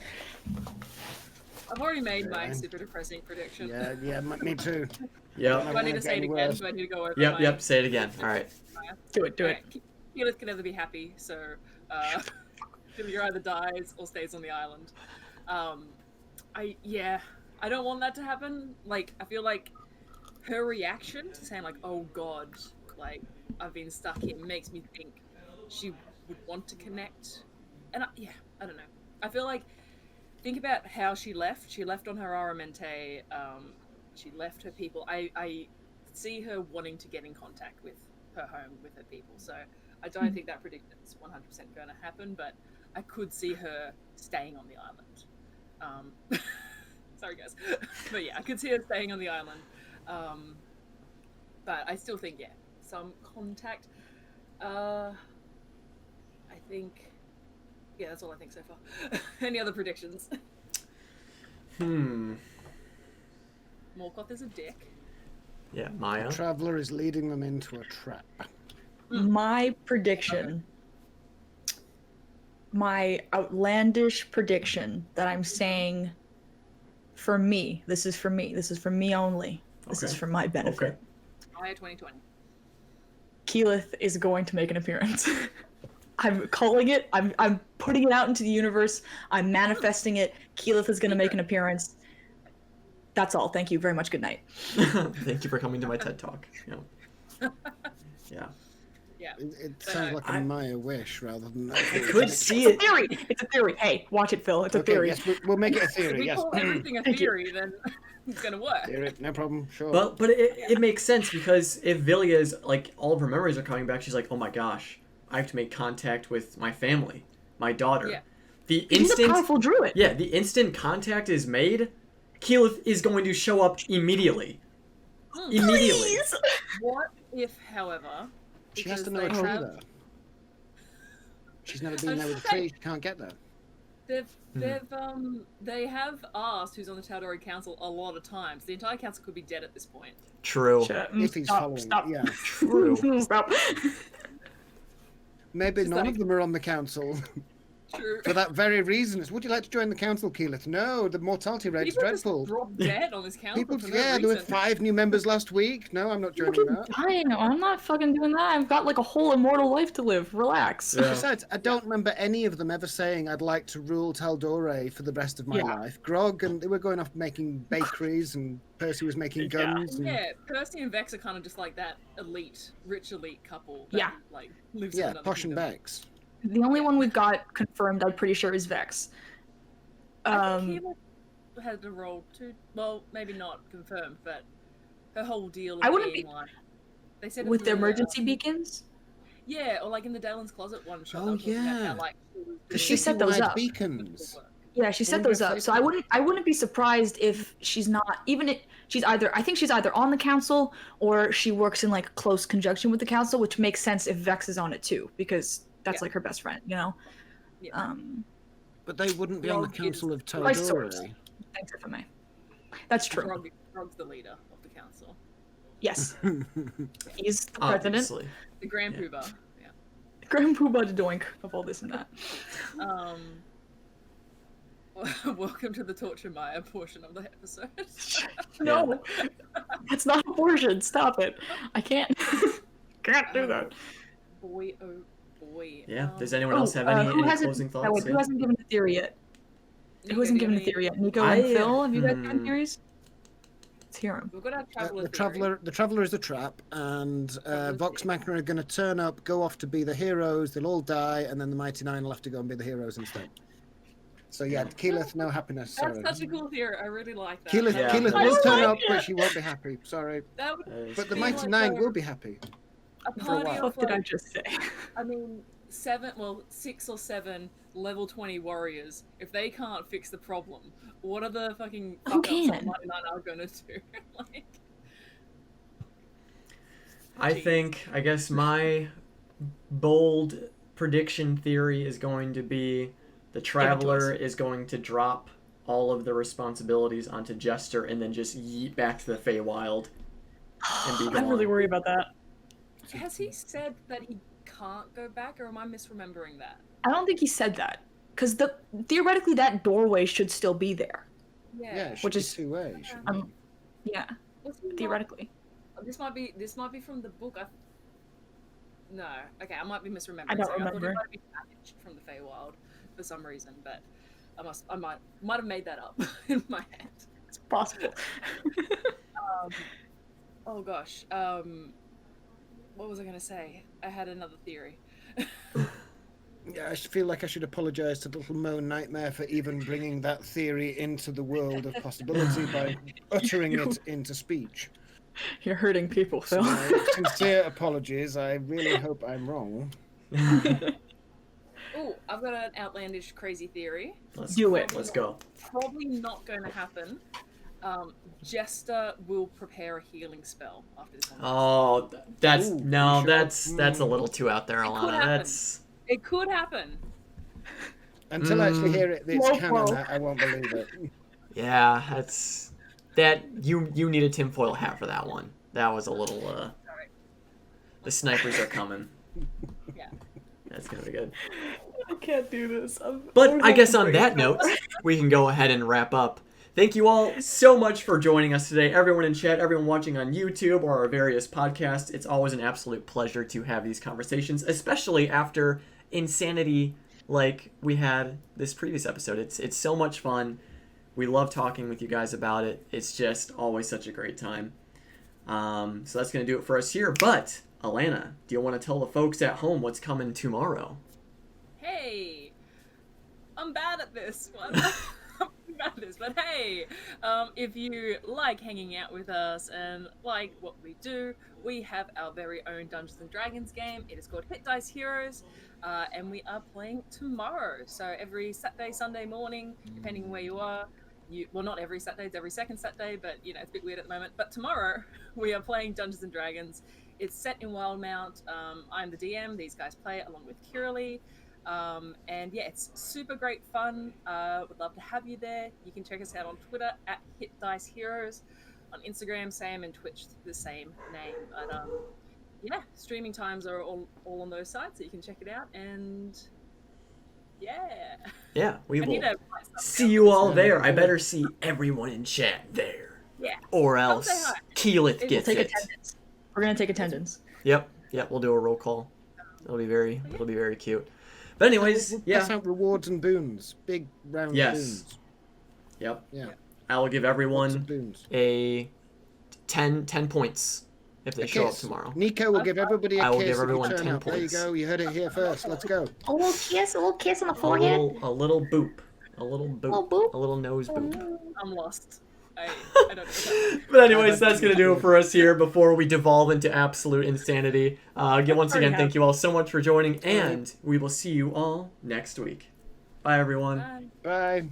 I've already made my Yeah. super depressing prediction. Yeah, me too. Yep. Do I need to say it Any again? worse. Do I need to go over Yep. Say it again. All right. Do it. Keyleth can never be happy, so Julia either dies or stays on the island. I don't want that to happen. Like, I feel like her reaction to saying like, "Oh God, like I've been stuck here," makes me think she would want to connect. And I don't know. I feel like think about how she left. She left on her Aramente. She left her people. I see her wanting to get in contact with her home, with her people. So I don't think that prediction's 100% going to happen, but I could see her staying on the island. Sorry, guys. But yeah, I could see her staying on the island. But I still think, yeah, some contact. I think, yeah, that's all I think so far. Any other predictions? Hmm. Morkoth is a dick. Yeah, Maya. Traveler is leading them into a trap. My prediction, my outlandish prediction that I'm saying for me, this is for me only. This is Okay. for my benefit. Okay. Maya 2020. Keyleth is going to make an appearance. I'm calling it. I'm putting it out into the universe. I'm manifesting it. Keyleth is going to make an appearance. That's all. Thank you very much. Good night. Thank you for coming to my TED Talk. Yeah. Yeah. Yeah. It sounds like a I- Maya wish rather than. I could see It's a it. theory. It's a theory. Hey, watch it, Phil. It's a Okay, theory. yes, we'll make it a If theory. we Yes. call everything a Thank you. theory, then it's gonna work. Theory, no problem. Sure. But it makes sense because if Vilya's like all of her memories are coming back, she's like, oh my gosh, I have to make contact with my family, my daughter. Yeah. The He's a instant powerful druid. Yeah, the instant contact is made, Keyleth is going to show up immediately. Immediately. Please. What if, however, she has to because know a they tree have- though. She's never been I'm there with a saying- tree. She can't get there. They have asked who's on the Tal'Dorei Council a lot of times. The entire council could be dead at this point. True. Shut up. If he's following, Stop. yeah. True. Stop. Maybe Just none like- of them are on the council True. for that very reason. It's, would you like to join the council, Keyleth? No, the mortality rate's People just dreadful. drop dead on this council People, for no yeah, there were reason. 5 new members last week. No, I'm not joining Fucking that. dying. I'm not fucking doing that. I've got like a whole immortal life to live. Relax. Yeah. Besides, I don't remember any of them ever saying I'd like to rule Taldore for the rest of my Yeah. life. Grog and they were going off making bakeries, and Percy was making Yeah. guns. And, Yeah, Percy and Vex are kind of just like that rich elite couple. That, Yeah. like lives in yeah, another Posh and kingdom. Bex. The only one we've got confirmed, I'm pretty sure, is Vex. I think he had a role too. Well, maybe not confirmed, but her whole deal. Of I wouldn't being be- like, they said it with in the emergency beacons. Yeah, or like in the Dalen's Closet one shot. Oh, they were talking about yeah. how, like, she was Because doing she set those Citywide up. beacons. work. Yeah, she set those up. So I wouldn't be surprised if she's not I think she's either on the council or she works in like close conjunction with the council, which makes sense if Vex is on it too, because that's like her best friend, you know? Yeah. But they wouldn't be on the council of Vice source. Taldori. Thanks, FMA. That's true. Grog's the leader of the council. Yes. He's the president. Obviously. The Grand Poobah. Yeah. Grand Poobah Doink of all this and that. Welcome to the Torture Maya portion of the episode. No, that's not a portion. Stop it. I can't. Can't do that. Boy, oh boy. Yeah. Does anyone else have any closing thoughts? Who hasn't given a theory yet? Who hasn't given a theory yet? Nico and Phil, have you guys given theories? Let's hear them. We've got our traveler. The traveler is the trap, and Vox Machina are going to turn up, go off to be the heroes. They'll all die, and then the Mighty Nine will have to go and be the heroes instead. So yeah, Keyleth, no happiness. Sorry. That's such a cool theory. I really like that. Keyleth will turn up, but she won't be happy. Sorry. But the Mighty like Nine will be happy. A party of, what did I just say? I mean, 6 or 7 level 20 warriors. If they can't fix the problem, what are the fucking Who can? are gonna do? Like, I guess my bold prediction theory is going to be the Traveler is going to drop all of the responsibilities onto Jester and then just yeet back to the Feywild and be gone. I'm really worried about that. has he said that he can't go back, or am I misremembering that? I don't think he said that, because theoretically that doorway should still be there. Yeah, which is 2A. Yeah, theoretically. This might be from the book. No, okay, I might be misremembering. I don't remember. I thought it might be managed from the Feywild for some reason, but I might have made that up in my head. It's possible. Oh gosh. What was I gonna say? I had another theory. Yeah, I feel like I should apologise to Little Mo Nightmare for even bringing that theory into the world of possibility by uttering it into speech. You're hurting people, Phil. So, sincere apologies. I really hope I'm wrong. Oh, I've got an outlandish, crazy theory. Let's go. Probably not going to happen. Jester will prepare a healing spell after this one. Oh, that's a little too out there, Alana. It could happen. Until I actually hear it's canon, I won't believe it. Yeah, you need a tinfoil hat for that one. That was a little the snipers are coming. Yeah. That's gonna be good. I can't do this. But I guess on that note, we can go ahead and wrap up. Thank you all so much for joining us today. Everyone in chat, everyone watching on YouTube or our various podcasts. It's always an absolute pleasure to have these conversations, especially after insanity like we had this previous episode. It's so much fun. We love talking with you guys about it. It's just always such a great time. So that's going to do it for us here. But, Alana, do you want to tell the folks at home what's coming tomorrow? Hey, I'm bad at this one. But hey, if you like hanging out with us and like what we do, we have our very own Dungeons and Dragons game. It is called Hit Dice Heroes, and we are playing tomorrow. So every Saturday, Sunday morning, depending on where you are. Well, not every Saturday, it's every second Saturday, but it's a bit weird at the moment. But tomorrow, we are playing Dungeons and Dragons. It's set in Wildmount. I'm the DM. These guys play it along with Kiralee. And yeah, it's super great fun. Would love to have you there. You can check us out on Twitter at Hit Dice Heroes, on Instagram same, and Twitch the same name. But yeah, streaming times are all on those sites, so you can check it out. And yeah, we will see you all there. I better see everyone in chat there. Yeah, or else Keyleth gets it. Attendance. We're gonna take attendance. Yep, we'll do a roll call. It'll be very cute. But anyways, pass out rewards and boons. Big round boons. Yep. Yeah. I will give everyone a 10 points if they show up tomorrow. Nico will give everybody a kiss. I will give everyone 10 points. There you go. You heard it here first. Let's go. A little kiss on the forehead. A little boop. A little boop. A little nose boop. I'm lost. I don't know. But anyways, that's going to do it for us here before we devolve into absolute insanity. Once again, thank you all so much for joining, and we will see you all next week. Bye, everyone. Bye. Bye.